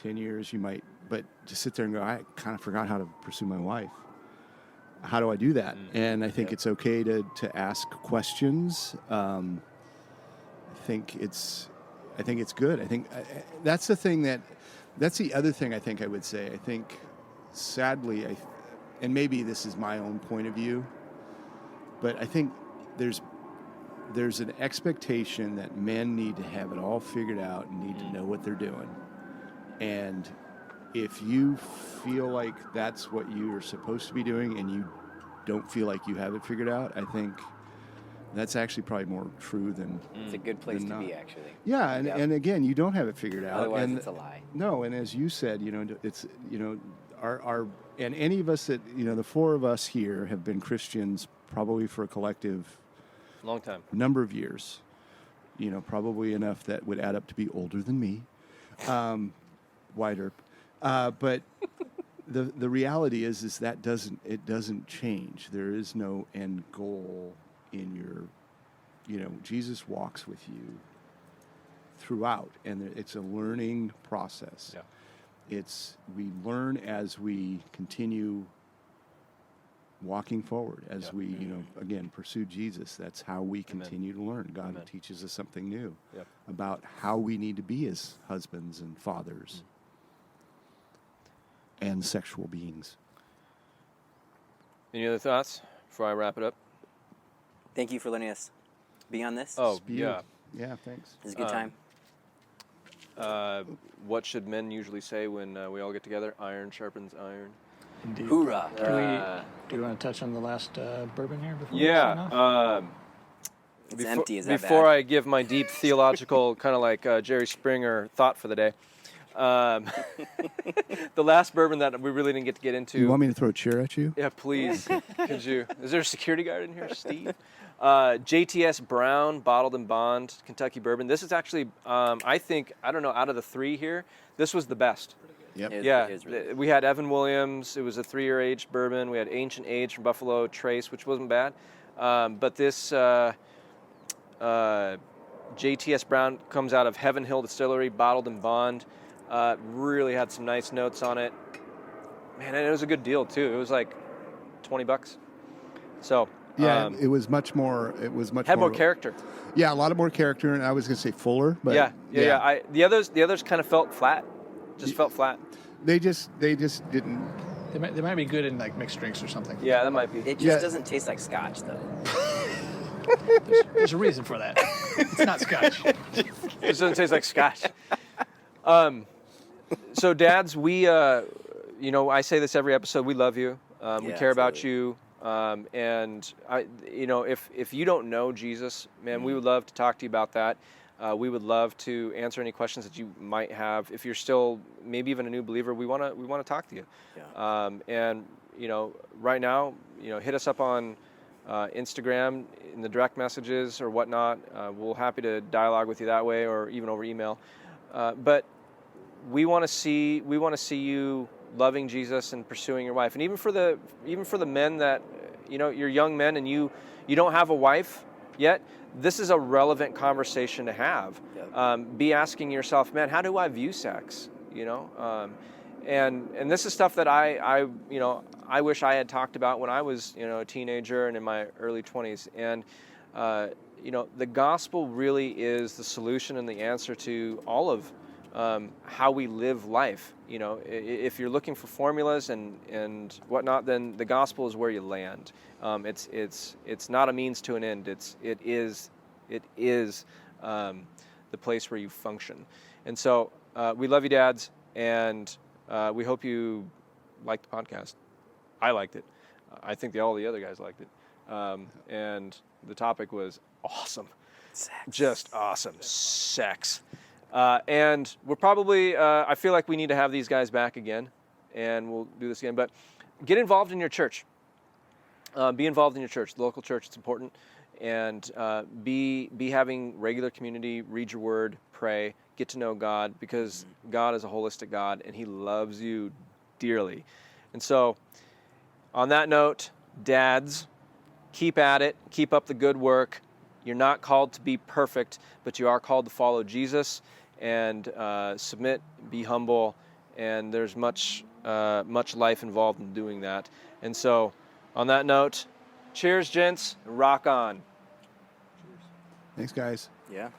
E: 10 years. You might, but to sit there and go, I kind of forgot how to pursue my wife. How do I do that? And I think it's okay to ask questions. I think it's good. I think that's the thing that's the other thing I think I would say. I think sadly, and maybe this is my own point of view, but I think there's an expectation that men need to have it all figured out and need to know what they're doing. And if you feel like that's what you are supposed to be doing and you don't feel like you have it figured out, I think that's actually probably more true than
D: It's a good place to
E: not.
D: be, actually.
E: Yeah, and again, you don't have it figured out.
D: Otherwise,
E: and
D: it's a lie.
E: No, and as you said, it's our and any of us that the four of us here have been Christians probably for a collective
A: Long time.
E: number of years. Probably enough that would add up to be older than me. Wider. But the reality is that doesn't change. There is no end goal in your, Jesus walks with you throughout, and it's a learning process.
A: Yeah.
E: We learn as we continue walking forward, as we, again, pursue Jesus. That's how we continue to learn. God teaches us something new about how we need to be as husbands and fathers. And sexual beings.
A: Any other thoughts before I wrap it up?
D: Thank you for letting us be on this.
A: Oh,
E: Spew.
A: yeah.
E: Yeah, thanks.
D: It's a good time.
A: What should men usually say when we all get together? Iron sharpens iron.
C: Indeed.
D: Hoorah.
C: Do we want to touch on the last bourbon here before we sign off?
D: It's empty. Is that
A: before
D: bad?
A: I give my deep theological, kind of like Jerry Springer thought for the day, the last bourbon that we really didn't get to get into.
E: You want me to throw a chair at you?
A: Yeah, please. Could you? Is there a security guard in here, Steve? JTS Brown, bottled in bond, Kentucky bourbon. This is actually, I think, I don't know, out of the three here, this was the best.
E: Yep.
D: It
A: Yeah,
D: is really good.
A: we had Evan Williams. It was a 3-year aged bourbon. We had Ancient Age from Buffalo Trace, which wasn't bad. But this JTS Brown comes out of Heaven Hill Distillery, bottled in bond. Really had some nice notes on it. Man, and it was a good deal too. It was like $20. So
E: Yeah, it was much more. It was much
A: had more character.
E: Yeah, a lot of more character, and I was going to say fuller, but
A: Yeah. The others kind of felt flat. Just felt flat.
E: They just didn't.
C: They might be good in like mixed drinks or something.
A: Yeah, that might be.
D: It just
E: Yeah.
D: doesn't taste like scotch, though.
C: There's a reason for that. It's not scotch.
A: It doesn't taste like scotch. So dads, we, I say this every episode. We love you. We care about you. And if you don't know Jesus, man, we would love to talk to you about that. We would love to answer any questions that you might have. If you're still maybe even a new believer, we want to talk to you.
D: Yeah.
A: And right now, hit us up on Instagram in the direct messages or whatnot. We're happy to dialogue with you that way, or even over email. But we want to see you loving Jesus and pursuing your wife. And even for the men that, you're young men and you don't have a wife yet, this is a relevant conversation to have.
D: Yep.
A: Be asking yourself, man, how do I view sex? And this is stuff that I wish I had talked about when I was, a teenager and in my early 20s. And, the gospel really is the solution and the answer to all of how we live life. If you're looking for formulas and whatnot, then the gospel is where you land. It's not a means to an end. It is the place where you function. And so we love you, dads, and we hope you liked the podcast. I liked it. I think all the other guys liked it. And the topic was awesome.
D: Sex.
A: Just awesome. Sex. And we're probably, I feel like we need to have these guys back again, and we'll do this again. But get involved in your church. Be involved in your church, the local church. It's important. And be having regular community, read your word, pray, get to know God, because God is a holistic God, and he loves you dearly. And so, on that note, dads, keep at it. Keep up the good work. You're not called to be perfect, but you are called to follow Jesus and submit, be humble, and there's much life involved in doing that. And so, on that note, cheers, gents, rock on.
E: Thanks, guys.
D: Yeah.